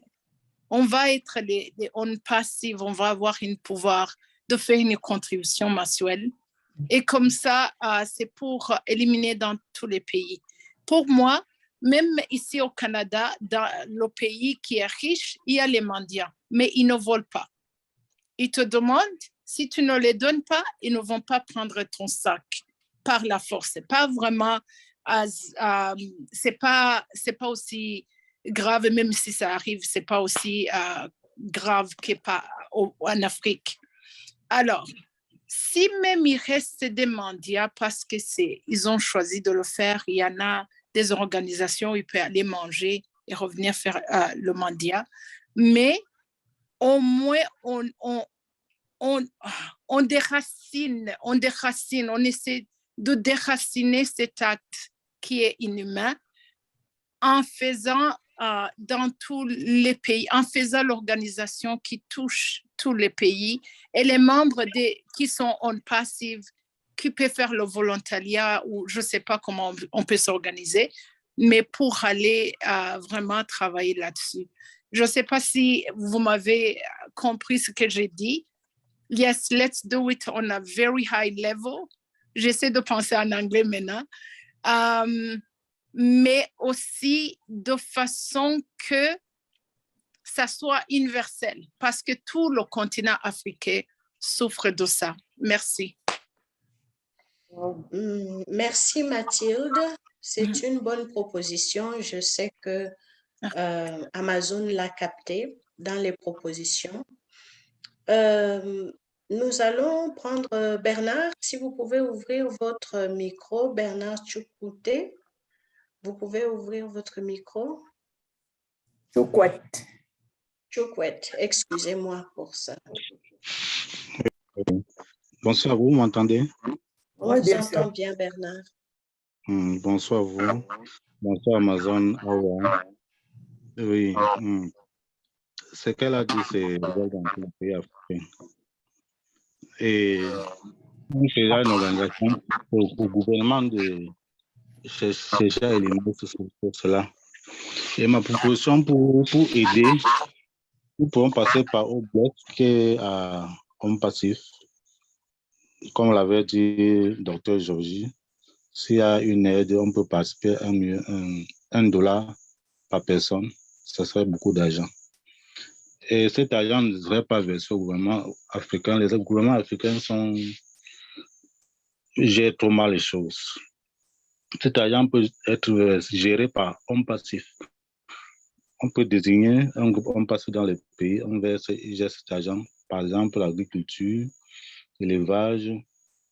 Speaker 9: On va être les On Passive, on va avoir un pouvoir de faire une contribution mensuelle. Et comme ça, c'est pour éliminer dans tous les pays. Pour moi, même ici au Canada, dans le pays qui est riche, il y a les mendiants, mais ils ne volent pas. Ils te demandent, si tu ne les donnes pas, ils ne vont pas prendre ton sac par la force. C'est pas vraiment, c'est pas aussi grave, même si ça arrive, c'est pas aussi grave qu'en Afrique. Alors, si même il reste des mendiants parce que ils ont choisi de le faire, il y en a des organisations où ils peuvent aller manger et revenir faire le mendiant, mais au moins on déracine, on essaie de déraciner cet acte qui est inhumain en faisant dans tous les pays, en faisant l'organisation qui touche tous les pays et les membres qui sont On Passive, qui peuvent faire le volontariat ou je ne sais pas comment on peut s'organiser, mais pour aller vraiment travailler là-dessus. Je ne sais pas si vous m'avez compris ce que j'ai dit. Yes, let's do it on a very high level. J'essaie de penser en anglais maintenant. Mais aussi de façon que ça soit universel, parce que tout le continent africain souffre de ça. Merci.
Speaker 2: Merci Mathilde. C'est une bonne proposition. Je sais que Amazon l'a capté dans les propositions. Nous allons prendre Bernard. Si vous pouvez ouvrir votre micro, Bernard Tchoukouté. Vous pouvez ouvrir votre micro.
Speaker 1: Tchoukwet.
Speaker 2: Tchoukwet, excusez-moi pour ça.
Speaker 10: Bonsoir, vous m'entendez?
Speaker 2: On vous entend bien, Bernard.
Speaker 10: Bonsoir, vous. Bonsoir, Amazon. Oui. Ce qu'elle a dit, c'est dans le pays africain. Et on fait là une organisation pour le gouvernement de chercher à éliminer cela. Et ma proposition pour aider, nous pouvons passer par au bloc qui est à On Passif. Comme l'avait dit le docteur Georgie, s'il y a une aide, on peut participer à $1 par personne. Ce serait beaucoup d'argent. Et cet argent ne devrait pas verser au gouvernement africain. Les gouvernements africains gèrent trop mal les choses. Cet argent peut être géré par On Passif. On peut désigner un groupe On Passif dans les pays, on gère cet argent, par exemple l'agriculture, l'élevage,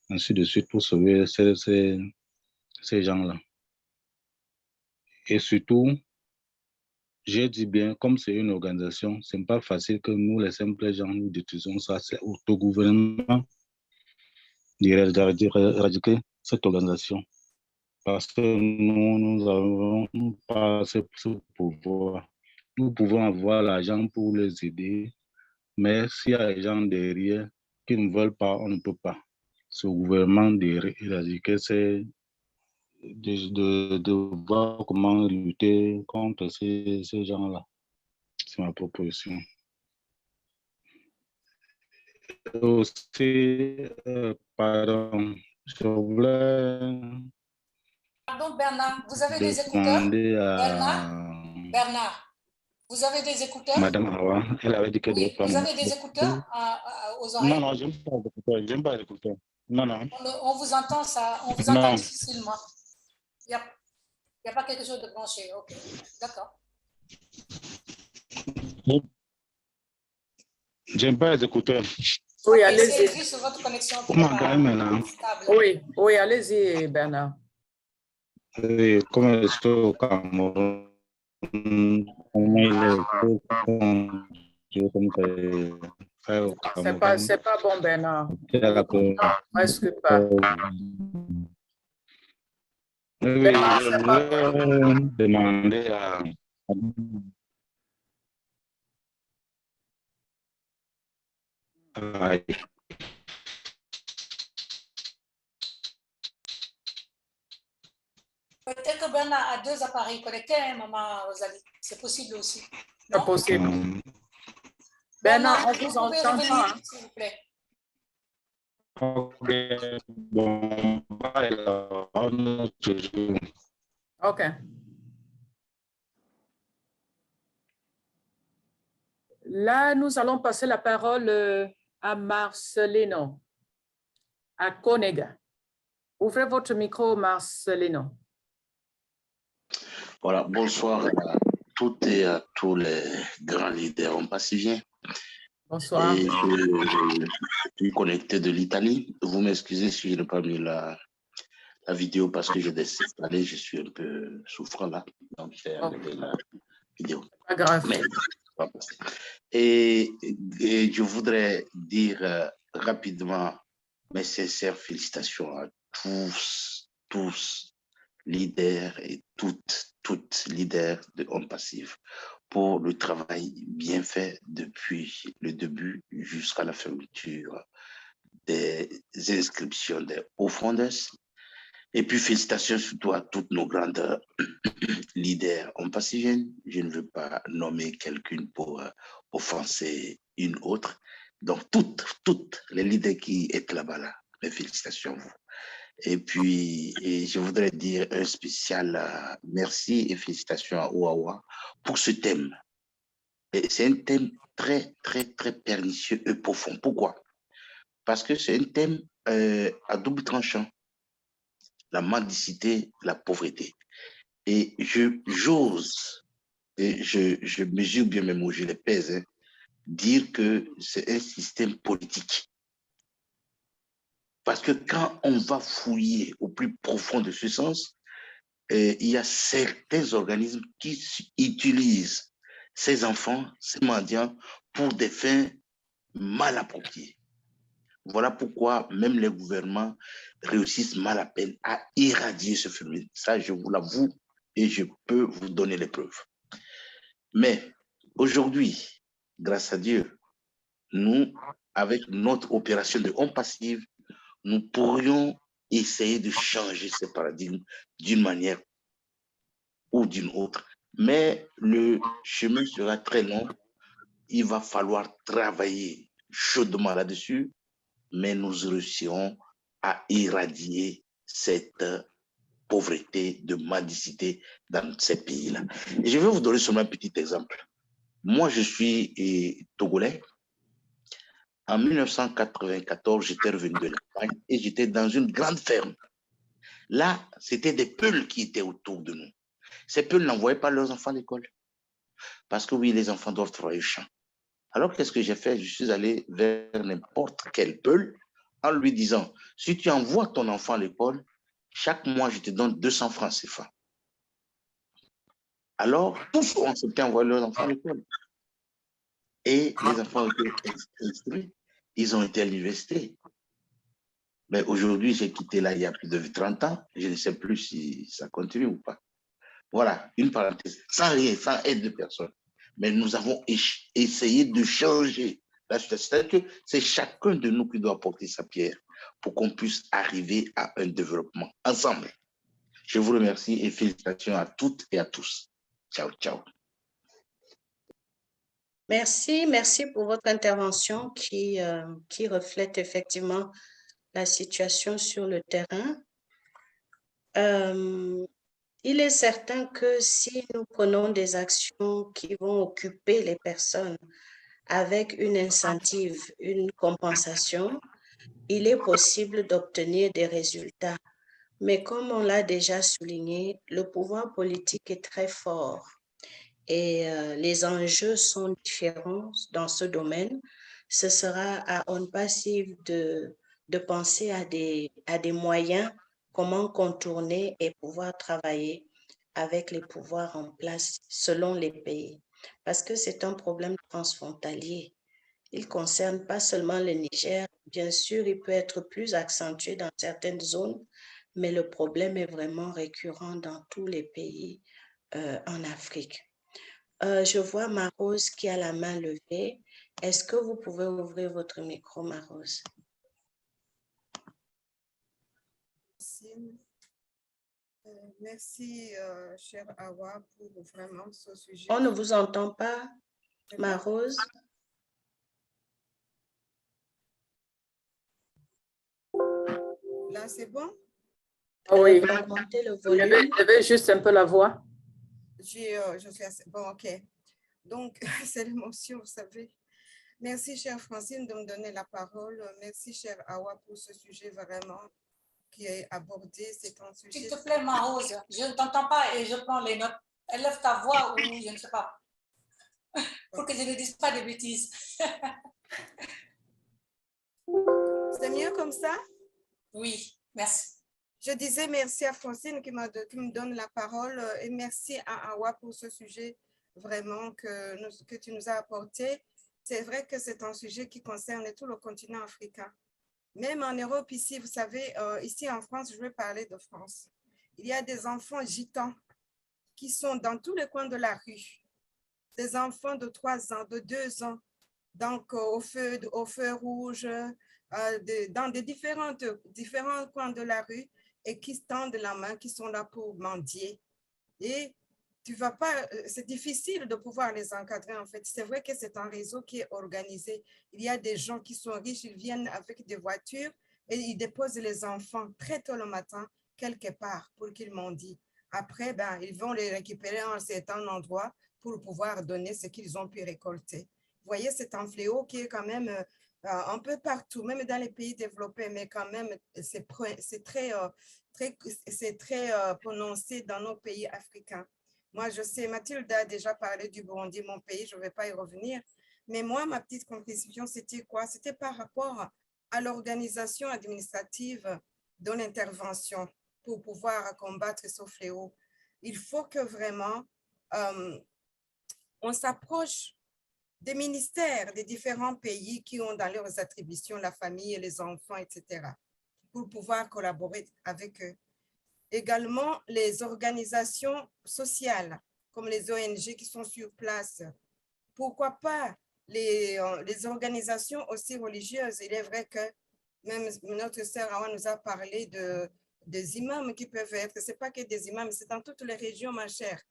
Speaker 10: ainsi de suite, pour sauver ces gens-là. Et surtout, j'ai dit bien, comme c'est une organisation, ce n'est pas facile que nous, les simples gens, nous détruisons ça. C'est autogouvernement d'éradiquer cette organisation. Parce que nous n'avons pas ce pouvoir. Nous pouvons avoir l'argent pour les aider, mais s'il y a des gens derrière qui ne veulent pas, on ne peut pas. Ce gouvernement d'éradiquer, c'est de voir comment lutter contre ces gens-là. C'est ma proposition. Aussi, pardon, je voulais...
Speaker 4: Pardon, Bernard, vous avez des écouteurs? Bernard, vous avez des écouteurs?
Speaker 10: Madame Awa, elle avait dit que...
Speaker 4: Oui, vous avez des écouteurs aux oreilles?
Speaker 10: Non, j'aime pas les écouteurs. Non.
Speaker 4: On vous entend ça, on vous entend difficilement. Il n'y a pas quelque chose de branché. OK, d'accord.
Speaker 10: J'aime pas les écouteurs.
Speaker 1: Oui,
Speaker 4: Essayez
Speaker 1: allez-y.
Speaker 4: juste votre connexion qui
Speaker 10: Comment
Speaker 4: n'est
Speaker 10: gagner
Speaker 4: pas
Speaker 10: maintenant?
Speaker 4: stable.
Speaker 1: Oui, oui, allez-y, Bernard.
Speaker 10: Oui, comme je suis au Cameroun, comment il est faire au Cameroun?
Speaker 1: C'est pas bon, Bernard.
Speaker 10: C'est la
Speaker 1: Presque pas.
Speaker 10: Oui,
Speaker 1: Bernard,
Speaker 10: je
Speaker 1: c'est pas bon.
Speaker 10: voulais demander à...
Speaker 4: Peut-être que Bernard a 2 appareils connectés, hein, Maman Rosalie. C'est possible aussi.
Speaker 1: C'est possible. Bernard, on vous
Speaker 4: pouvez
Speaker 1: entend
Speaker 4: revenir,
Speaker 1: pas.
Speaker 4: s'il vous plaît.
Speaker 10: Ok, bon,
Speaker 1: OK. Là, nous allons passer la parole à Marcelino, à Konega. Ouvrez votre micro, Marcelino.
Speaker 11: Voilà, bonsoir à toutes et à tous les grands leaders ompassiviens.
Speaker 1: Bonsoir.
Speaker 11: Et je suis connecté de l'Italie. Vous m'excusez si je n'ai pas mis la vidéo parce que j'ai désinstallé, je suis un peu souffrant là. Donc, j'ai enlevé la vidéo.
Speaker 1: Pas grave.
Speaker 11: Mais, et je voudrais dire rapidement mes sincères félicitations à tous leaders et toutes leaders de Homme Passif pour le travail bien fait depuis le début jusqu'à la fermeture des inscriptions des hauts-fondeurs. Et puis, félicitations surtout à toutes nos grandes leaders Homme Passiviennes. Je ne veux pas nommer quelqu'une pour offenser une autre. Donc, toutes les leaders qui êtes là-bas, là, mes félicitations à vous. Et puis, je voudrais dire un spécial merci et félicitations à Oawa pour ce thème. C'est un thème très, très, très pernicieux et profond. Pourquoi? Parce que c'est un thème à double tranchant. La mendicité, la pauvreté. Et j'ose, et je mesure bien mes mots, je les pèse, hein, dire que c'est un système politique. Parce que quand on va fouiller au plus profond de ce sens, il y a certains organismes qui utilisent ces enfants, ces mendiants, pour des fins mal appropriées. Voilà pourquoi même les gouvernements réussissent mal à peine à éradier ce phénomène. Ça, je vous l'avoue et je peux vous donner les preuves. Mais aujourd'hui, grâce à Dieu, nous, avec notre opération de Homme Passive, nous pourrions essayer de changer ce paradigme d'une manière ou d'une autre. Mais le chemin sera très long. Il va falloir travailler chaudement là-dessus, mais nous réussirons à éradier cette pauvreté, de mendicité dans ces pays-là. Je vais vous donner seulement un petit exemple. Moi, je suis togolais. En 1994, j'étais revenu de l'Espagne et j'étais dans une grande ferme. Là, c'était des peuls qui étaient autour de nous. Ces peuls n'envoyaient pas leurs enfants à l'école. Parce que oui, les enfants doivent travailler au champ. Alors, qu'est-ce que j'ai fait? Je suis allé vers n'importe quel peul en lui disant, si tu envoies ton enfant à l'école, chaque mois, je te donne 200 francs CFA. Alors, tous ont accepté d'envoyer leurs enfants à l'école. Et les enfants ont été instruits. Ils ont été à l'université. Mais aujourd'hui, j'ai quitté là il y a plus de 30 ans. Je ne sais plus si ça continue ou pas. Voilà, une parenthèse. Sans rien, sans aide de personne. Mais nous avons essayé de changer la situation. C'est-à-dire que c'est chacun de nous qui doit apporter sa pierre pour qu'on puisse arriver à un développement ensemble. Je vous remercie et félicitations à toutes et à tous. Ciao, ciao.
Speaker 2: Merci pour votre intervention qui reflète effectivement la situation sur le terrain. Il est certain que si nous prenons des actions qui vont occuper les personnes avec une incentive, une compensation, il est possible d'obtenir des résultats. Mais comme on l'a déjà souligné, le pouvoir politique est très fort et les enjeux sont différents dans ce domaine. Ce sera à On Passive de penser à des moyens, comment contourner et pouvoir travailler avec les pouvoirs en place selon les pays. Parce que c'est un problème transfrontalier. Il ne concerne pas seulement le Niger. Bien sûr, il peut être plus accentué dans certaines zones, mais le problème est vraiment récurrent dans tous les pays en Afrique. Je vois Marose qui a la main levée. Est-ce que vous pouvez ouvrir votre micro, Marose?
Speaker 12: Merci, cher Awa, pour vraiment ce sujet.
Speaker 2: On ne vous entend pas, Marose.
Speaker 12: Là, c'est bon?
Speaker 1: Oui.
Speaker 2: Augmentez le volume.
Speaker 1: Levez juste un peu la voix.
Speaker 12: Je suis assez... Bon, OK. Donc, c'est l'émotion, vous savez. Merci, chère Francine, de me donner la parole. Merci, cher Awa, pour ce sujet vraiment qui est abordé. C'est un sujet...
Speaker 4: S'il te plaît, Marose, je ne t'entends pas et je prends les notes. Élève ta voix ou je ne sais pas. Pour que je ne dise pas de bêtises.
Speaker 12: C'est mieux comme ça?
Speaker 4: Oui, merci.
Speaker 12: Je disais merci à Francine qui me donne la parole et merci à Awa pour ce sujet vraiment que tu nous as apporté. C'est vrai que c'est un sujet qui concerne tout le continent africain. Même en Europe, ici, vous savez, ici en France, je vais parler de France. Il y a des enfants gitans qui sont dans tous les coins de la rue. Des enfants de 3 ans, de 2 ans, donc au feu rouge, dans des différents coins de la rue et qui tendent la main, qui sont là pour mendier. Et tu vas pas, c'est difficile de pouvoir les encadrer en fait. C'est vrai que c'est un réseau qui est organisé. Il y a des gens qui sont riches, ils viennent avec des voitures et ils déposent les enfants très tôt le matin quelque part pour qu'ils mendient. Après, ben, ils vont les récupérer en un certain endroit pour pouvoir donner ce qu'ils ont pu récolter. Vous voyez, c'est un fléau qui est quand même un peu partout, même dans les pays développés, mais quand même, c'est très prononcé dans nos pays africains. Moi, je sais, Mathilde a déjà parlé du Burundi, mon pays, je ne vais pas y revenir. Mais moi, ma petite contribution, c'était quoi? C'était par rapport à l'organisation administrative de l'intervention pour pouvoir combattre ce fléau. Il faut que vraiment on s'approche des ministères des différents pays qui ont dans leurs attributions la famille et les enfants, etc., pour pouvoir collaborer avec eux. Également, les organisations sociales, comme les ONG qui sont sur place. Pourquoi pas les organisations aussi religieuses? Il est vrai que même notre sœur Awa nous a parlé des imams qui peuvent être, ce n'est pas que des imams, c'est dans toutes les régions, ma chère.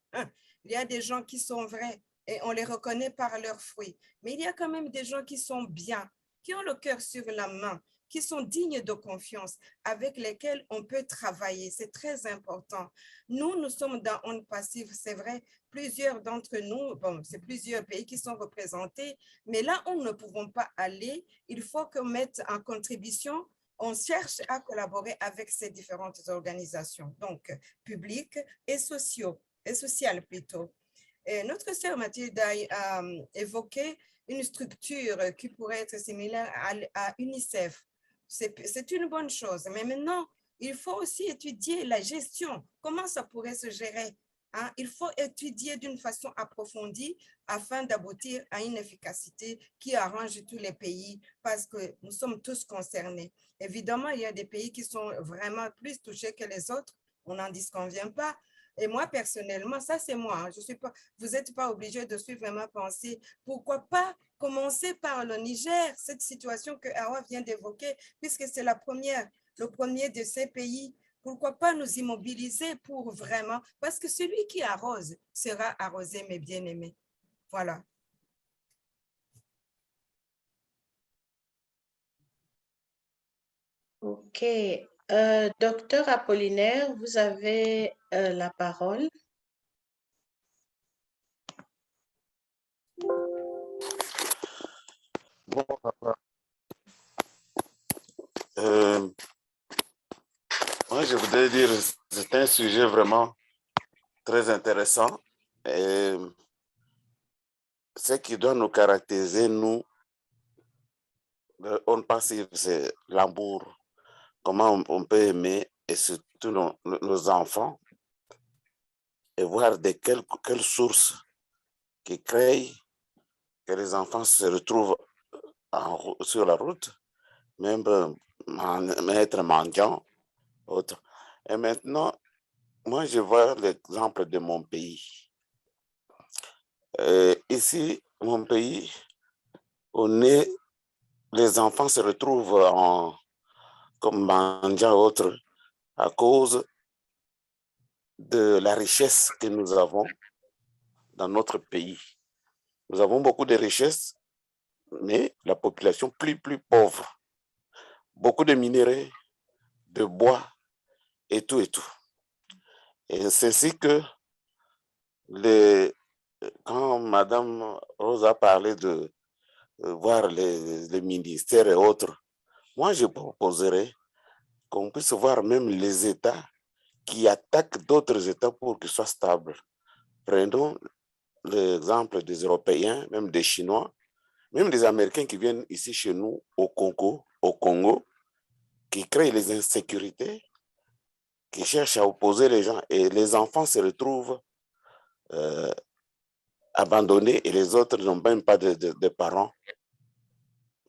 Speaker 12: Il y a des gens qui sont vrais et on les reconnaît par leurs fruits. Mais il y a quand même des gens qui sont bien, qui ont le cœur sur la main, qui sont dignes de confiance, avec lesquels on peut travailler. C'est très important. Nous sommes dans On Passive, c'est vrai, plusieurs d'entre nous, bon, c'est plusieurs pays qui sont représentés, mais là où nous ne pouvons pas aller, il faut qu'on mette en contribution, on cherche à collaborer avec ces différentes organisations, donc publiques et sociales plutôt. Et notre sœur Mathilde a évoqué une structure qui pourrait être similaire à UNICEF. C'est une bonne chose, mais maintenant, il faut aussi étudier la gestion. Comment ça pourrait se gérer? Hein? Il faut étudier d'une façon approfondie afin d'aboutir à une efficacité qui arrange tous les pays parce que nous sommes tous concernés. Évidemment, il y a des pays qui sont vraiment plus touchés que les autres. On n'en disconvient pas. Et moi, personnellement, ça c'est moi. Je suis pas, vous n'êtes pas obligé de suivre ma pensée. Pourquoi pas commencer par le Niger, cette situation que Awa vient d'évoquer, puisque c'est le premier de ces pays. Pourquoi pas nous immobiliser pour vraiment, parce que celui qui arrose sera arrosé, mes bien-aimés. Voilà.
Speaker 2: OK. Docteur Apollinaire, vous avez la parole.
Speaker 13: Bon, moi, je voudrais dire, c'est un sujet vraiment très intéressant. Et ce qui doit nous caractériser, nous, on passive, c'est l'amour. Comment on peut aimer, et surtout nos enfants, et voir de quelle source qui crée que les enfants se retrouvent sur la route, même être mendiant, autre. Et maintenant, moi, je vois l'exemple de mon pays. Ici, mon pays, les enfants se retrouvent comme mendiants autres à cause de la richesse que nous avons dans notre pays. Nous avons beaucoup de richesses, mais la population plus pauvre. Beaucoup de minéraux, de bois et tout et tout. Et c'est ainsi que quand Madame Rose a parlé de voir les ministères et autres, moi je proposerais qu'on puisse voir même les États qui attaquent d'autres États pour qu'ils soient stables. Prenons l'exemple des Européens, même des Chinois, même des Américains qui viennent ici chez nous au Congo, qui créent les insécurités, qui cherchent à opposer les gens, et les enfants se retrouvent abandonnés et les autres n'ont même pas de parents.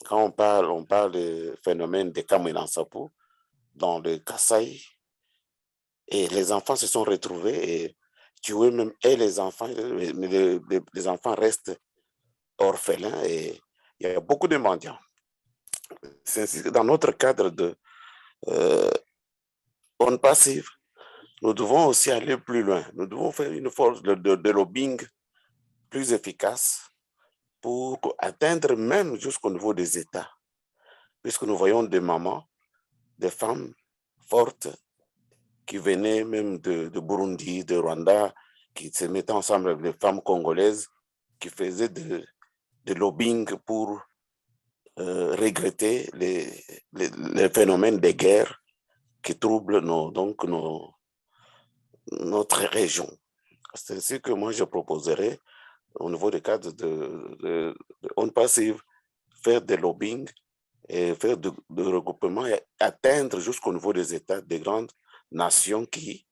Speaker 13: Quand on parle du phénomène de Kamwenansapu dans le Kasaï, et les enfants se sont retrouvés et tués même, et les enfants enfants restent orphelins et il y a beaucoup de mendiants. Dans notre cadre de on passive, nous devons aussi aller plus loin. Nous devons faire une force de lobbying plus efficace pour atteindre même jusqu'au niveau des États. Puisque nous voyons des mamans, des femmes fortes qui venaient même de Burundi, de Rwanda, qui se mettaient ensemble avec les femmes congolaises, qui faisaient de lobbying pour regretter les phénomènes de guerre qui troublent notre région. C'est ainsi que moi je proposerais au niveau des cadres de On Passive, faire des lobbying et faire de regroupement et atteindre jusqu'au niveau des États, des grandes nations qui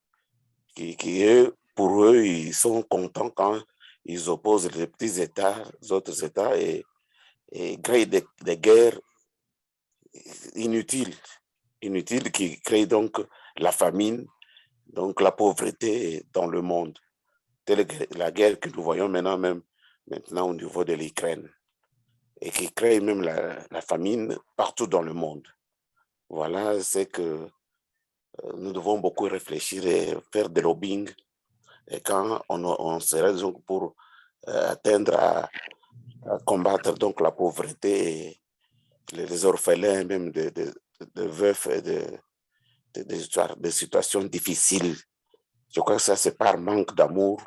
Speaker 13: pour eux, ils sont contents quand ils opposent les petits États, les autres États et créent des guerres inutiles qui créent donc la famine, donc la pauvreté dans le monde. Telle la guerre que nous voyons maintenant au niveau de l'Ukraine et qui crée même la famine partout dans le monde. Voilà, c'est que nous devons beaucoup réfléchir et faire des lobbying et quand on serait donc pour atteindre à combattre donc la pauvreté et les orphelins même de veufs et de situations difficiles. Je crois que ça c'est par manque d'amour.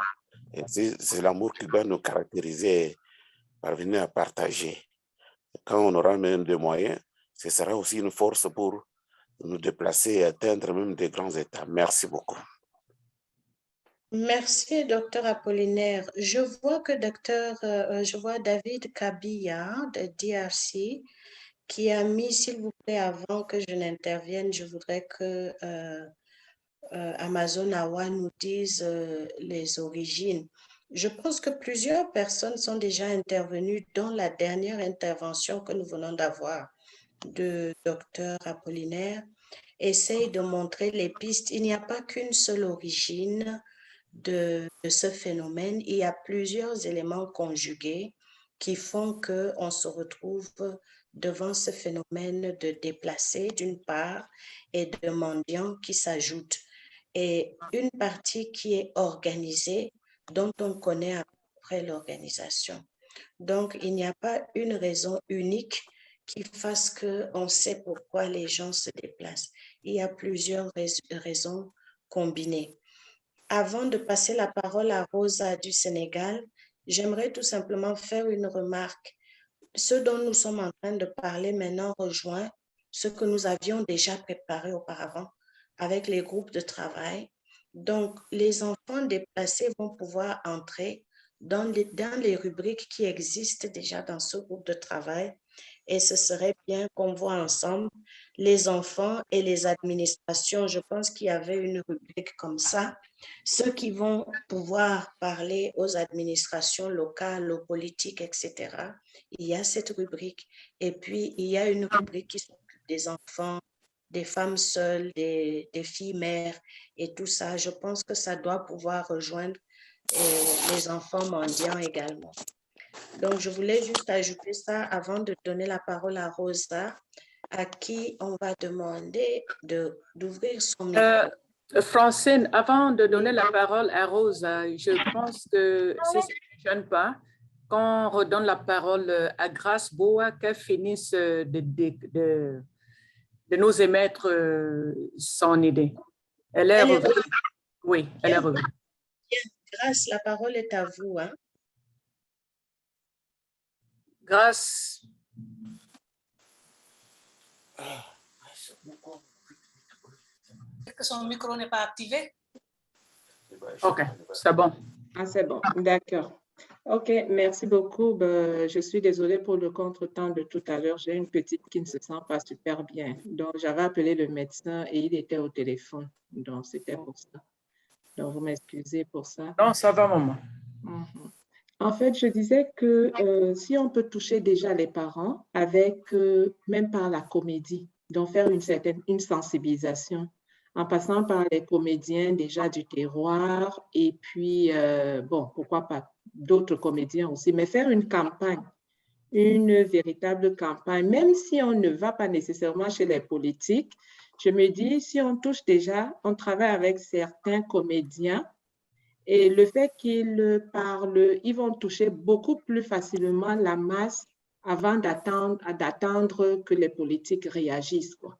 Speaker 13: Et c'est l'amour qui doit nous caractériser et parvenir à partager. Quand on aura même des moyens, ce sera aussi une force pour nous déplacer et atteindre même des grands États. Merci beaucoup.
Speaker 2: Merci, docteur Apollinaire. Je vois que je vois David Kabia de DRC qui a mis, s'il vous plaît, avant que je n'intervienne, je voudrais que Amazon Awa nous dise les origines. Je pense que plusieurs personnes sont déjà intervenues dans la dernière intervention que nous venons d'avoir de docteur Apollinaire. Essaye de montrer les pistes. Il n'y a pas qu'une seule origine de ce phénomène. Il y a plusieurs éléments conjugués qui font qu'on se retrouve devant ce phénomène de déplacés d'une part et de mendiants qui s'ajoutent. Et une partie qui est organisée, dont on connaît à peu près l'organisation. Donc, il n'y a pas une raison unique qui fasse qu'on sait pourquoi les gens se déplacent. Il y a plusieurs raisons combinées. Avant de passer la parole à Rosa du Sénégal, j'aimerais tout simplement faire une remarque. Ce dont nous sommes en train de parler maintenant rejoint ce que nous avions déjà préparé auparavant, avec les groupes de travail. Donc, les enfants déplacés vont pouvoir entrer dans les rubriques qui existent déjà dans ce groupe de travail. Et ce serait bien qu'on voit ensemble les enfants et les administrations. Je pense qu'il y avait une rubrique comme ça. Ceux qui vont pouvoir parler aux administrations locales, aux politiques, etc. Il y a cette rubrique. Et puis, il y a une rubrique qui s'occupe des enfants, des femmes seules, des filles mères et tout ça. Je pense que ça doit pouvoir rejoindre les enfants mendiants également. Donc, je voulais juste ajouter ça avant de donner la parole à Rosa, à qui on va demander d'ouvrir son micro.
Speaker 1: Francine, avant de donner la parole à Rosa, je pense que si ça ne gêne pas, qu'on redonne la parole à Grace Boa, qu'elle finisse de nous émettre son idée. Elle est revenue. Oui, elle est revenue.
Speaker 2: Grace, la parole est à vous. Hein?
Speaker 1: Grace.
Speaker 4: Que son micro n'est pas activé.
Speaker 1: OK, c'est bon.
Speaker 8: Ah, c'est bon, d'accord. OK, merci beaucoup. Je suis désolée pour le contretemps de tout à l'heure. J'ai une petite qui ne se sent pas super bien. Donc, j'avais appelé le médecin et il était au téléphone. Donc, c'était pour ça. Donc, vous m'excusez pour ça.
Speaker 1: Non, ça va, maman.
Speaker 8: En fait, je disais que si on peut toucher déjà les parents avec, même par la comédie, donc faire une sensibilisation, en passant par les comédiens déjà du terroir et puis, bon, pourquoi pas d'autres comédiens aussi, mais faire une campagne, une véritable campagne, même si on ne va pas nécessairement chez les politiques, je me dis, si on touche déjà, on travaille avec certains comédiens et le fait qu'ils parlent, ils vont toucher beaucoup plus facilement la masse avant d'attendre que les politiques réagissent, quoi.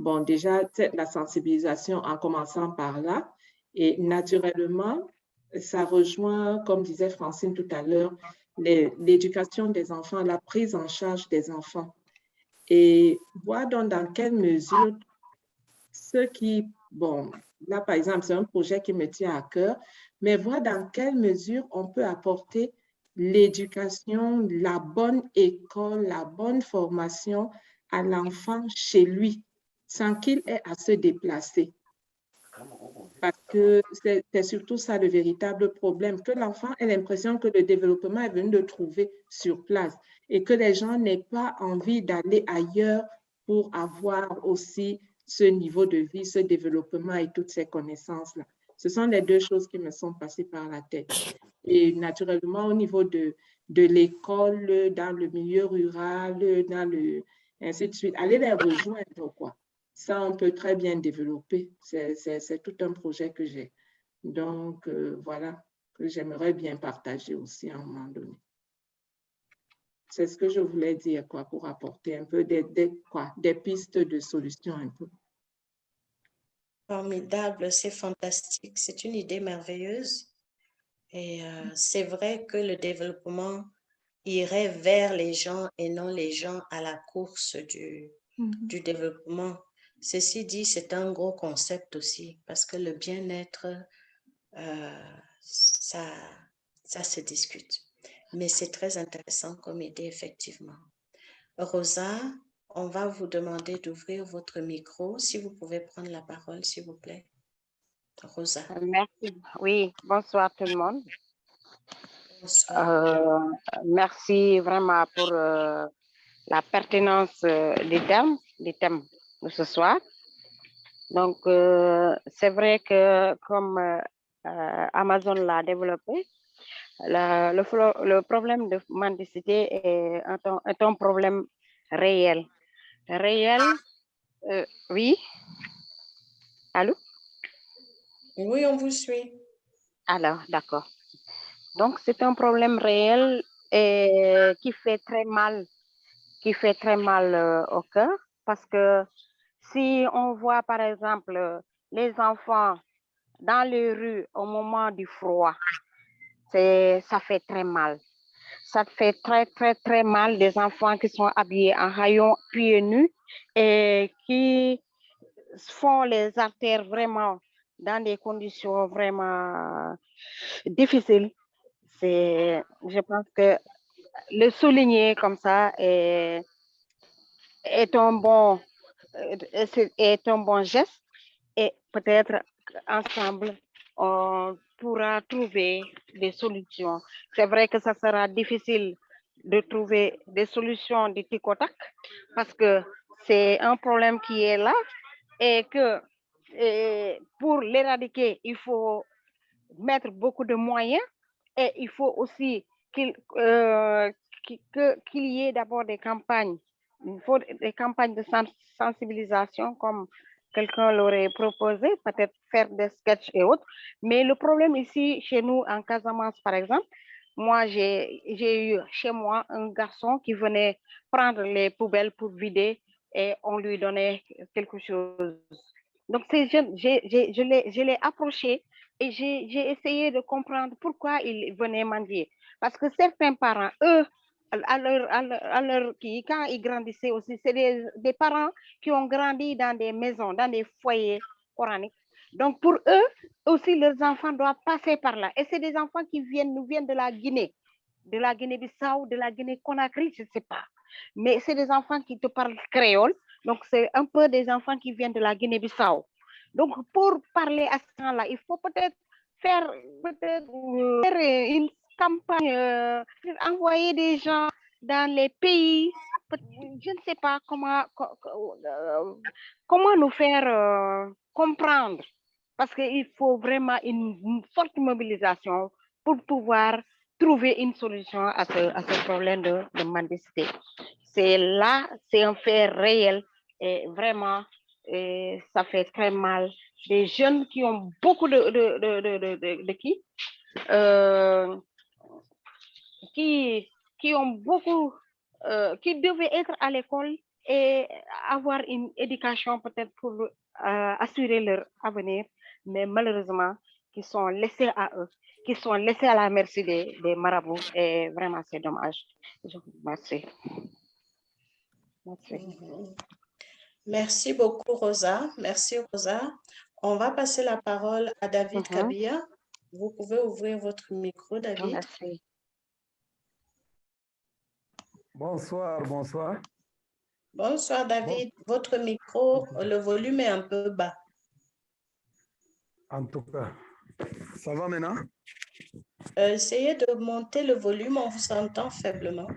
Speaker 8: Bon, déjà, la sensibilisation en commençant par là. Et naturellement, ça rejoint, comme disait Francine tout à l'heure, l'éducation des enfants, la prise en charge des enfants. Et voir dans quelle mesure ceux qui, bon, là, par exemple, c'est un projet qui me tient à cœur, mais voir dans quelle mesure on peut apporter l'éducation, la bonne école, la bonne formation à l'enfant chez lui, sans qu'il ait à se déplacer. Parce que c'est surtout ça le véritable problème, que l'enfant ait l'impression que le développement est venu le trouver sur place et que les gens n'aient pas envie d'aller ailleurs pour avoir aussi ce niveau de vie, ce développement et toutes ces connaissances-là. Ce sont les deux choses qui me sont passées par la tête. Et naturellement, au niveau de l'école, dans le milieu rural, ainsi de suite, aller les rejoindre, quoi. Ça, on peut très bien développer. C'est tout un projet que j'ai. Donc, voilà, que j'aimerais bien partager aussi à un moment donné. C'est ce que je voulais dire, quoi, pour apporter un peu des pistes de solutions un peu.
Speaker 2: Formidable, c'est fantastique, c'est une idée merveilleuse. Et c'est vrai que le développement irait vers les gens et non les gens à la course du développement. Ceci dit, c'est un gros concept aussi, parce que le bien-être, ça se discute. Mais c'est très intéressant comme idée, effectivement. Rosa, on va vous demander d'ouvrir votre micro. Si vous pouvez prendre la parole, s'il vous plaît. Rosa.
Speaker 14: Merci. Oui, bonsoir tout le monde.
Speaker 2: Bonsoir.
Speaker 14: Merci vraiment pour la pertinence des thèmes de ce soir. Donc, c'est vrai que comme Amazon l'a développé, le problème de mendicité est un problème réel. Oui. Allô?
Speaker 2: Oui, on vous suit.
Speaker 14: Alors, d'accord. Donc, c'est un problème réel et qui fait très mal au cœur, parce que si on voit, par exemple, les enfants dans les rues au moment du froid, ça fait très mal. Ça fait très, très, très mal des enfants qui sont habillés en haillons pieds nus et qui font les artères vraiment dans des conditions vraiment difficiles. Je pense que le souligner comme ça est un bon geste, et peut-être ensemble on pourra trouver des solutions. C'est vrai que ça sera difficile de trouver des solutions du tic au tac parce que c'est un problème qui est là et que pour l'éradiquer, il faut mettre beaucoup de moyens, et il faut aussi qu'il y ait d'abord des campagnes. Il faut des campagnes de sensibilisation comme quelqu'un l'aurait proposé, peut-être faire des sketchs et autres. Mais le problème ici, chez nous, en Casamance, par exemple, moi, j'ai eu chez moi un garçon qui venait prendre les poubelles pour vider et on lui donnait quelque chose. Donc, ces jeunes, je l'ai approché et j'ai essayé de comprendre pourquoi ils venaient mendier. Parce que certains parents, eux, quand ils grandissaient aussi, c'est des parents qui ont grandi dans des maisons, dans des foyers coraniques. Donc, pour eux, aussi, leurs enfants doivent passer par là. Et c'est des enfants qui nous viennent de la Guinée-Bissau, de la Guinée-Conakry, je ne sais pas. Mais c'est des enfants qui te parlent créole. Donc, c'est un peu des enfants qui viennent de la Guinée-Bissau. Donc, pour parler à ce temps-là, il faut peut-être faire une campagne, envoyer des gens dans les pays. Je ne sais pas comment nous faire comprendre. Parce qu'il faut vraiment une forte mobilisation pour pouvoir trouver une solution à ce problème de mendicité. C'est un fait réel et vraiment, ça fait très mal. Des jeunes qui ont beaucoup qui ont beaucoup, qui devaient être à l'école et avoir une éducation peut-être pour assurer leur avenir, mais malheureusement, qui sont laissés à eux, qui sont laissés à la merci des marabouts, et vraiment c'est dommage. Je vous remercie.
Speaker 2: Merci beaucoup, Rosa. Merci, Rosa. On va passer la parole à David Kabia. Vous pouvez ouvrir votre micro, David.
Speaker 14: Merci.
Speaker 15: Bonsoir, bonsoir.
Speaker 2: Bonsoir, David. Votre micro, le volume est un peu bas.
Speaker 15: En tout cas, ça va maintenant?
Speaker 2: Essayez de monter le volume, on vous entend faiblement.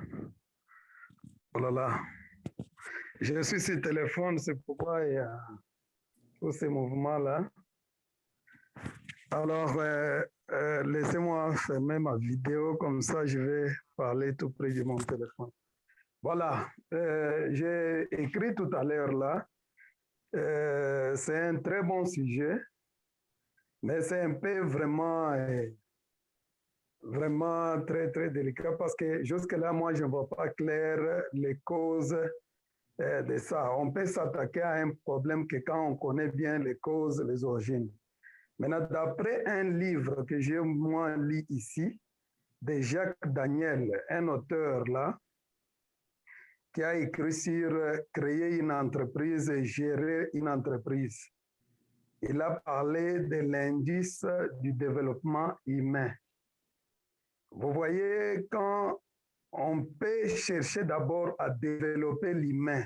Speaker 15: Oh là là. Je suis sur le téléphone, c'est pourquoi il y a tous ces mouvements-là. Alors, laissez-moi fermer ma vidéo, comme ça je vais parler tout près de mon téléphone. Voilà, j'ai écrit tout à l'heure là, c'est un très bon sujet, mais c'est un peu vraiment très, très délicat parce que jusque-là, moi, je ne vois pas clair les causes de ça. On peut s'attaquer à un problème que quand on connaît bien les causes, les origines. Maintenant, d'après un livre que j'ai moi lu ici, de Jacques Daniel, un auteur là, qui a écrit sur créer une entreprise et gérer une entreprise. Il a parlé de l'indice du développement humain. Vous voyez, quand on peut chercher d'abord à développer l'humain,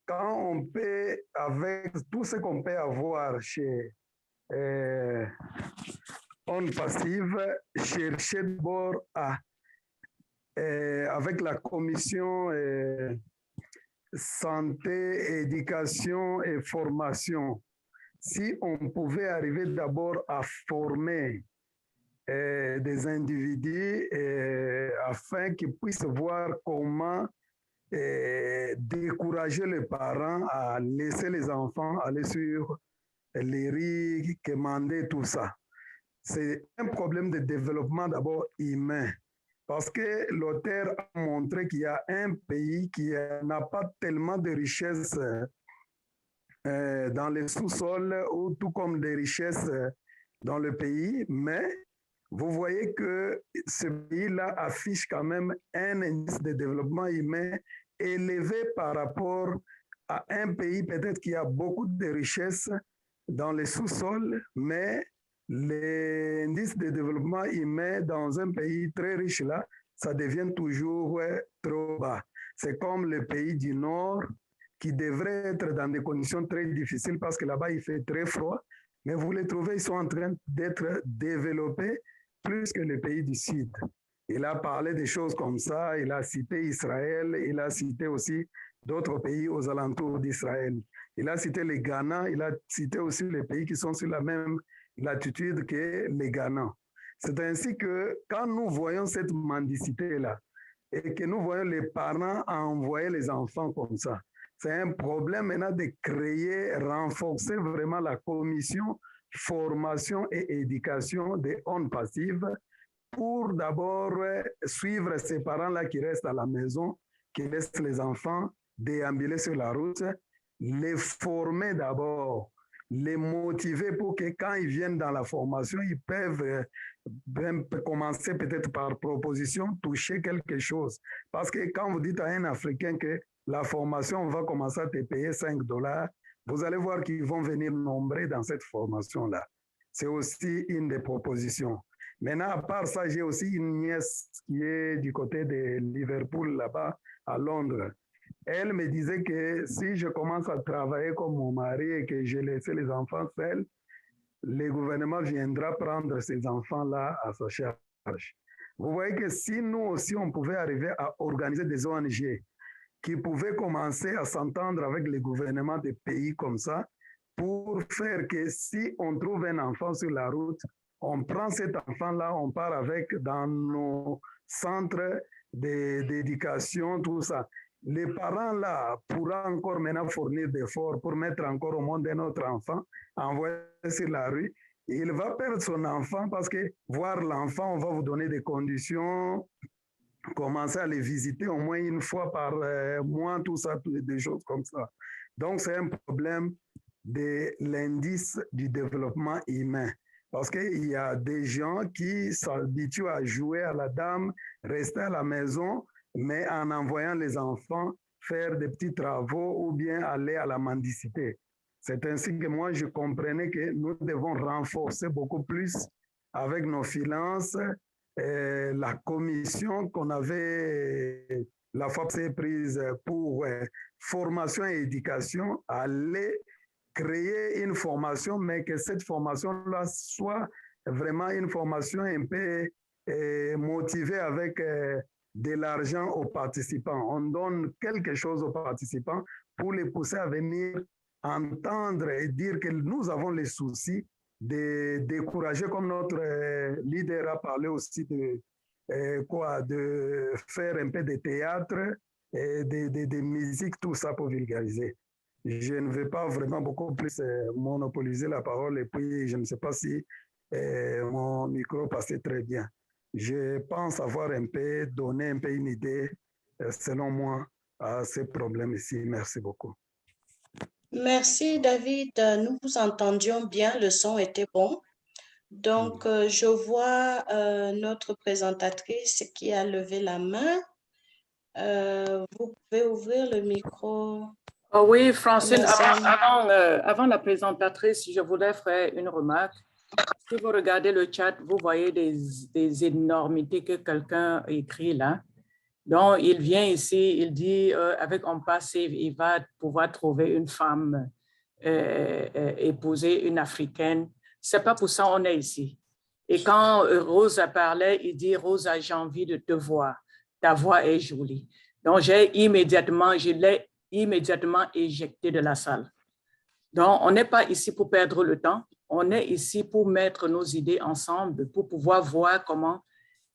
Speaker 15: quand on peut, avec tout ce qu'on peut avoir chez on passive, chercher d'abord à, avec la commission santé, éducation et formation, si on pouvait arriver d'abord à former des individus afin qu'ils puissent voir comment décourager les parents à laisser les enfants aller sur les riz, commander tout ça. C'est un problème de développement d'abord humain. Parce que l'auteur a montré qu'il y a un pays qui n'a pas tellement de richesses dans les sous-sols ou tout comme des richesses dans le pays, mais vous voyez que ce pays-là affiche quand même un indice de développement humain élevé par rapport à un pays peut-être qui a beaucoup de richesses dans les sous-sols, mais l'indice de développement humain dans un pays très riche là, ça devient toujours trop bas. C'est comme le pays du Nord qui devrait être dans des conditions très difficiles parce que là-bas il fait très froid, mais vous les trouvez, ils sont en train d'être développés plus que les pays du Sud. Il a parlé des choses comme ça, il a cité Israël, il a cité aussi d'autres pays aux alentours d'Israël. Il a cité les Ghana, il a cité aussi les pays qui sont sur la même latitude que les Ghana. C'est ainsi que quand nous voyons cette mendicité-là et que nous voyons les parents envoyer les enfants comme ça, c'est un problème maintenant de créer, renforcer vraiment la commission formation et éducation des ondes passives pour d'abord suivre ces parents-là qui restent à la maison, qui laissent les enfants déambuler sur la route, les former d'abord, les motiver pour que quand ils viennent dans la formation, ils peuvent même commencer peut-être par proposition, toucher quelque chose. Parce que quand vous dites à un Africain que la formation va commencer à te payer $5, vous allez voir qu'ils vont venir nombreux dans cette formation-là. C'est aussi une des propositions. Maintenant, à part ça, j'ai aussi une nièce qui est du côté de Liverpool, là-bas, à Londres. Elle me disait que si je commence à travailler comme mon mari et que je laisse les enfants seuls, le gouvernement viendra prendre ces enfants-là à sa charge. Vous voyez que si nous aussi, on pouvait arriver à organiser des ONG qui pouvaient commencer à s'entendre avec les gouvernements des pays comme ça pour faire que si on trouve un enfant sur la route, on prend cet enfant-là, on part avec dans nos centres d'éducation, tout ça. Les parents-là pourront encore maintenant fournir d'efforts pour mettre encore au monde un autre enfant, envoyer sur la rue. Il va perdre son enfant parce que voir l'enfant, on va vous donner des conditions, commencer à les visiter au moins une fois par mois, tout ça, des choses comme ça. Donc, c'est un problème de l'indice du développement humain. Parce qu'il y a des gens qui s'habituent à jouer à la dame, rester à la maison, mais en envoyant les enfants faire des petits travaux ou bien aller à la mendicité. C'est ainsi que moi, je comprenais que nous devons renforcer beaucoup plus avec nos finances la commission qu'on avait la fois prise pour formation et éducation, aller créer une formation, mais que cette formation-là soit vraiment une formation un peu motivée avec de l'argent aux participants. On donne quelque chose aux participants pour les pousser à venir entendre et dire que nous avons les soucis de décourager, comme notre leader a parlé aussi de faire un peu de théâtre, de musique, tout ça pour vulgariser. Je ne vais pas vraiment beaucoup plus monopoliser la parole et puis je ne sais pas si mon micro passait très bien. Je pense avoir un peu donné un peu une idée, selon moi, à ces problèmes ici. Merci beaucoup.
Speaker 2: Merci David, nous vous entendions bien, le son était bon. Donc, je vois notre présentatrice qui a levé la main. Vous pouvez ouvrir le micro.
Speaker 1: Oh oui, Francine, avant la présentatrice, je voulais faire une remarque. Si vous regardez le chat, vous voyez des énormités que quelqu'un écrit là. Donc, il vient ici, il dit, avec un passif, il va pouvoir trouver une femme, épouser une Africaine. Ce n'est pas pour ça qu'on est ici. Et quand Rosa parlait, il dit, Rosa, j'ai envie de te voir. Ta voix est jolie. Donc, je l'ai immédiatement éjecté de la salle. Donc, on n'est pas ici pour perdre le temps. On est ici pour mettre nos idées ensemble, pour pouvoir voir comment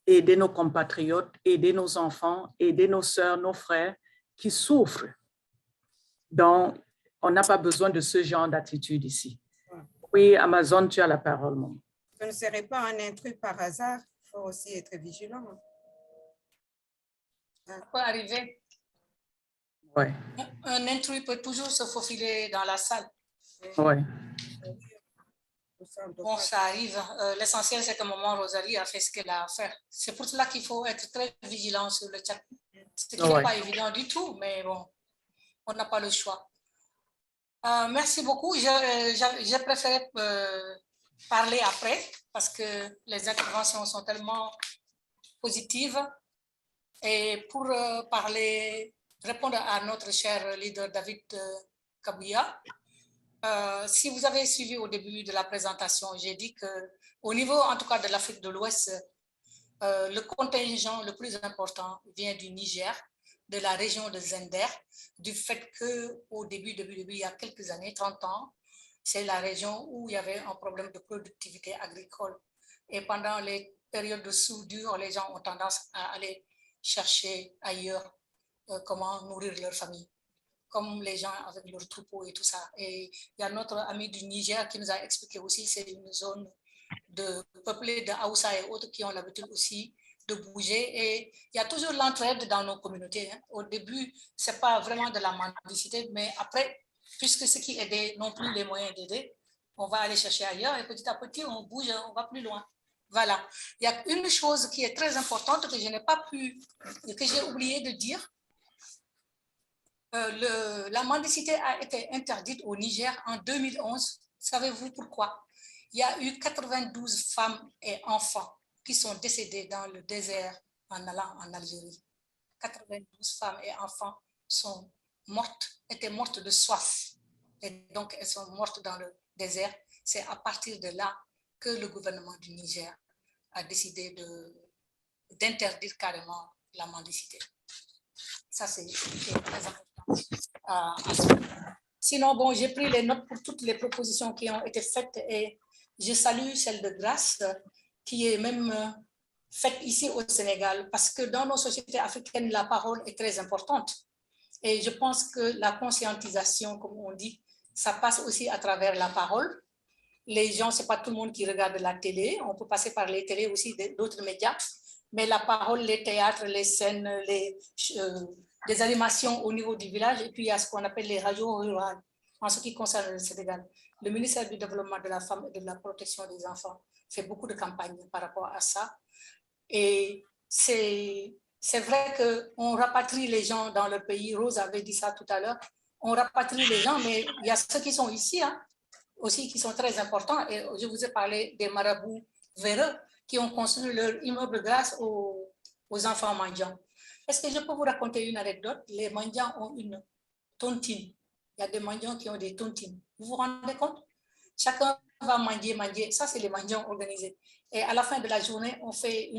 Speaker 1: aider nos compatriotes, aider nos enfants, aider nos sœurs, nos frères qui souffrent. Donc, on n'a pas besoin de ce genre d'attitude ici. Oui, Amazon, tu as la parole, maman.
Speaker 12: Ce ne serait pas un intrus par hasard. Il faut aussi être vigilant.
Speaker 4: Ça peut arriver.
Speaker 1: Ouais.
Speaker 4: Un intrus peut toujours se faufiler dans la salle.
Speaker 1: Ouais.
Speaker 4: Bon, ça arrive. L'essentiel, c'est que maman Rosalie a fait ce qu'elle a à faire. C'est pour cela qu'il faut être très vigilant sur le chat. Ce qui n'est pas évident du tout, mais bon, on n'a pas le choix. Merci beaucoup. J'ai préféré parler après parce que les interventions sont tellement positives. Et pour répondre à notre cher leader David Kabouya, si vous avez suivi au début de la présentation, j'ai dit qu'au niveau, en tout cas, de l'Afrique de l'Ouest, le contingent le plus important vient du Niger, de la région de Zender, du fait qu'au début, il y a quelques années, 30 ans, c'est la région où il y avait un problème de productivité agricole. Et pendant les périodes de soudure, les gens ont tendance à aller chercher ailleurs comment nourrir leur famille, comme les gens avec leurs troupeaux et tout ça. Et il y a notre ami du Niger qui nous a expliqué aussi, c'est une zone peuplée de Haoussa et autres qui ont l'habitude aussi de bouger. Et il y a toujours l'entraide dans nos communautés. Hein. Au début, ce n'est pas vraiment de la mendicité, mais après, puisque ceux qui aident n'ont plus les moyens d'aider, on va aller chercher ailleurs et petit à petit, on bouge, on va plus loin. Voilà. Il y a une chose qui est très importante que je n'ai pas pu, que j'ai oublié de dire. La mendicité a été interdite au Niger en 2011. Savez-vous pourquoi? Il y a eu 92 femmes et enfants qui sont décédés dans le désert en allant en Algérie. 92 femmes et enfants étaient mortes de soif. Et donc, elles sont mortes dans le désert. C'est à partir de là que le gouvernement du Niger a décidé d'interdire carrément la mendicité. Ça, c'est très important. Sinon, bon, j'ai pris les notes pour toutes les propositions qui ont été faites et je salue celle de Grâce qui est même faite ici au Sénégal parce que dans nos sociétés africaines, la parole est très importante. Et je pense que la conscientisation, comme on dit, ça passe aussi à travers la parole. Les gens, ce n'est pas tout le monde qui regarde la télé. On peut passer par les télés aussi d'autres médias. Mais la parole, les théâtres, les scènes, des animations au niveau du village, et puis il y a ce qu'on appelle les radios rurales en ce qui concerne le Sénégal. Le ministère du Développement de la Femme et de la Protection des Enfants fait beaucoup de campagnes par rapport à ça. Et c'est vrai qu'on rapatrie les gens dans leur pays. Rose avait dit ça tout à l'heure. On rapatrie les gens, mais il y a ceux qui sont ici aussi qui sont très importants. Et je vous ai parlé des marabouts véreux qui ont construit leur immeuble grâce aux enfants mendiants. Est-ce que je peux vous raconter une anecdote? Les mendiants ont une tontine. Il y a des mendiants qui ont des tontines. Vous vous rendez compte? Chacun va mendier. Ça, c'est les mendiants organisés. Et à la fin de la journée, on fait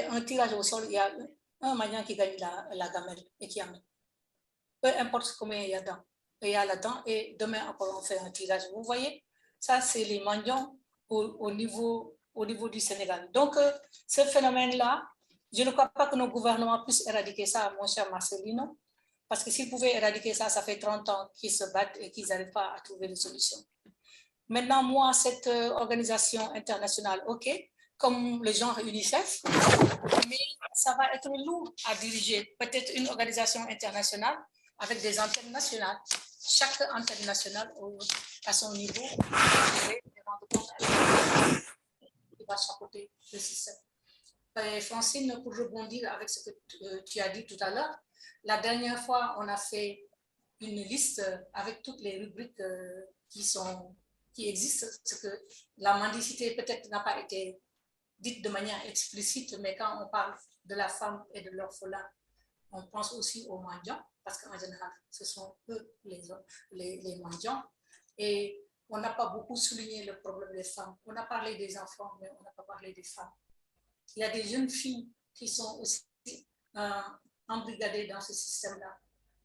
Speaker 4: un tirage au sol. Il y a un mendiant qui gagne la gamelle et qui amène. Peu importe combien il y a là-dedans. Et demain, encore, on fait un tirage. Vous voyez? Ça, c'est les mendiants au niveau du Sénégal. Donc, ce phénomène-là, je ne crois pas que nos gouvernements puissent éradiquer ça, mon cher Marcelino, parce que s'ils pouvaient éradiquer ça, ça fait 30 ans qu'ils se battent et qu'ils n'arrivent pas à trouver de solution. Maintenant, moi, cette organisation internationale, OK, comme le genre UNICEF, mais ça va être lourd à diriger. Peut-être une organisation internationale avec des antennes nationales. Chaque antenne nationale à son niveau, qui va chapeauter le système. Francine, pour rebondir avec ce que tu as dit tout à l'heure, la dernière fois, on a fait une liste avec toutes les rubriques qui existent, parce que la mendicité peut-être n'a pas été dite de manière explicite, mais quand on parle de la femme et de l'orphelin, on pense aussi aux mendiants, parce qu'en général, ce sont eux les mendiants. Et on n'a pas beaucoup souligné le problème des femmes. On a parlé des enfants, mais on n'a pas parlé des femmes. Il y a des jeunes filles qui sont aussi embrigadées dans ce système-là,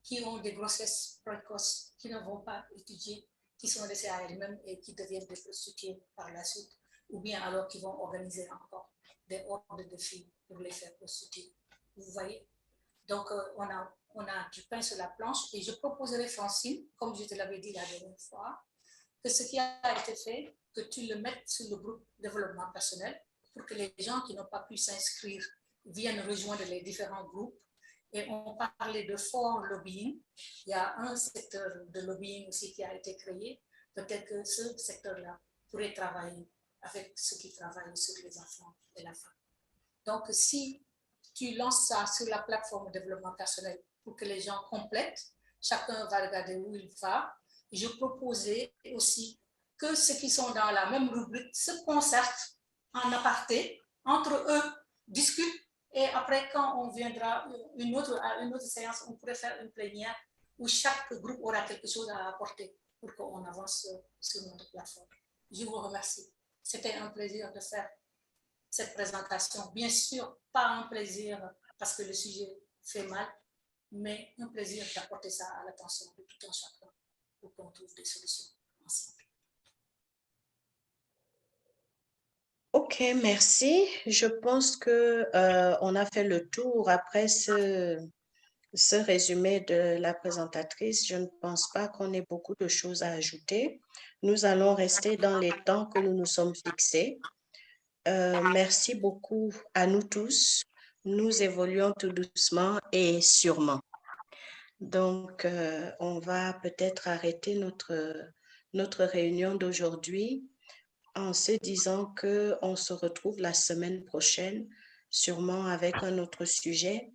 Speaker 4: qui ont des grossesses précoces, qui ne vont pas étudier, qui sont laissées à elles-mêmes et qui deviennent des prostituées par la suite, ou bien alors qui vont organiser encore des hordes de filles pour les faire prostituer. Vous voyez? Donc, on a du pain sur la planche et je proposerai, Francine, comme je te l'avais dit la dernière fois, que ce qui a été fait, que tu le mettes sur le groupe développement personnel pour que les gens qui n'ont pas pu s'inscrire viennent rejoindre les différents groupes. Et on parlait de fort lobbying. Il y a un secteur de lobbying aussi qui a été créé. Peut-être que ce secteur-là pourrait travailler avec ceux qui travaillent sur les enfants et la femme. Donc, si tu lances ça sur la plateforme de développement personnel pour que les gens complètent, chacun va regarder où il va je proposais aussi que ceux qui sont dans la même rubrique se concertent en aparté entre eux, discutent, et après, quand on viendra à une autre séance, on pourrait faire une plénière où chaque groupe aura quelque chose à apporter pour qu'on avance sur notre plateforme. Je vous remercie. C'était un plaisir de faire cette présentation. Bien sûr, pas un plaisir parce que le sujet fait mal, mais un plaisir d'apporter ça à l'attention de tout un chacun pour qu'on trouve des solutions ensemble.
Speaker 2: Ok, merci. Je pense qu'on a fait le tour après ce résumé de la présentatrice. Je ne pense pas qu'on ait beaucoup de choses à ajouter. Nous allons rester dans les temps que nous nous sommes fixés. Merci beaucoup à nous tous. Nous évoluons tout doucement et sûrement. Donc, on va peut-être arrêter notre réunion d'aujourd'hui en se disant qu'on se retrouve la semaine prochaine, sûrement avec un autre sujet.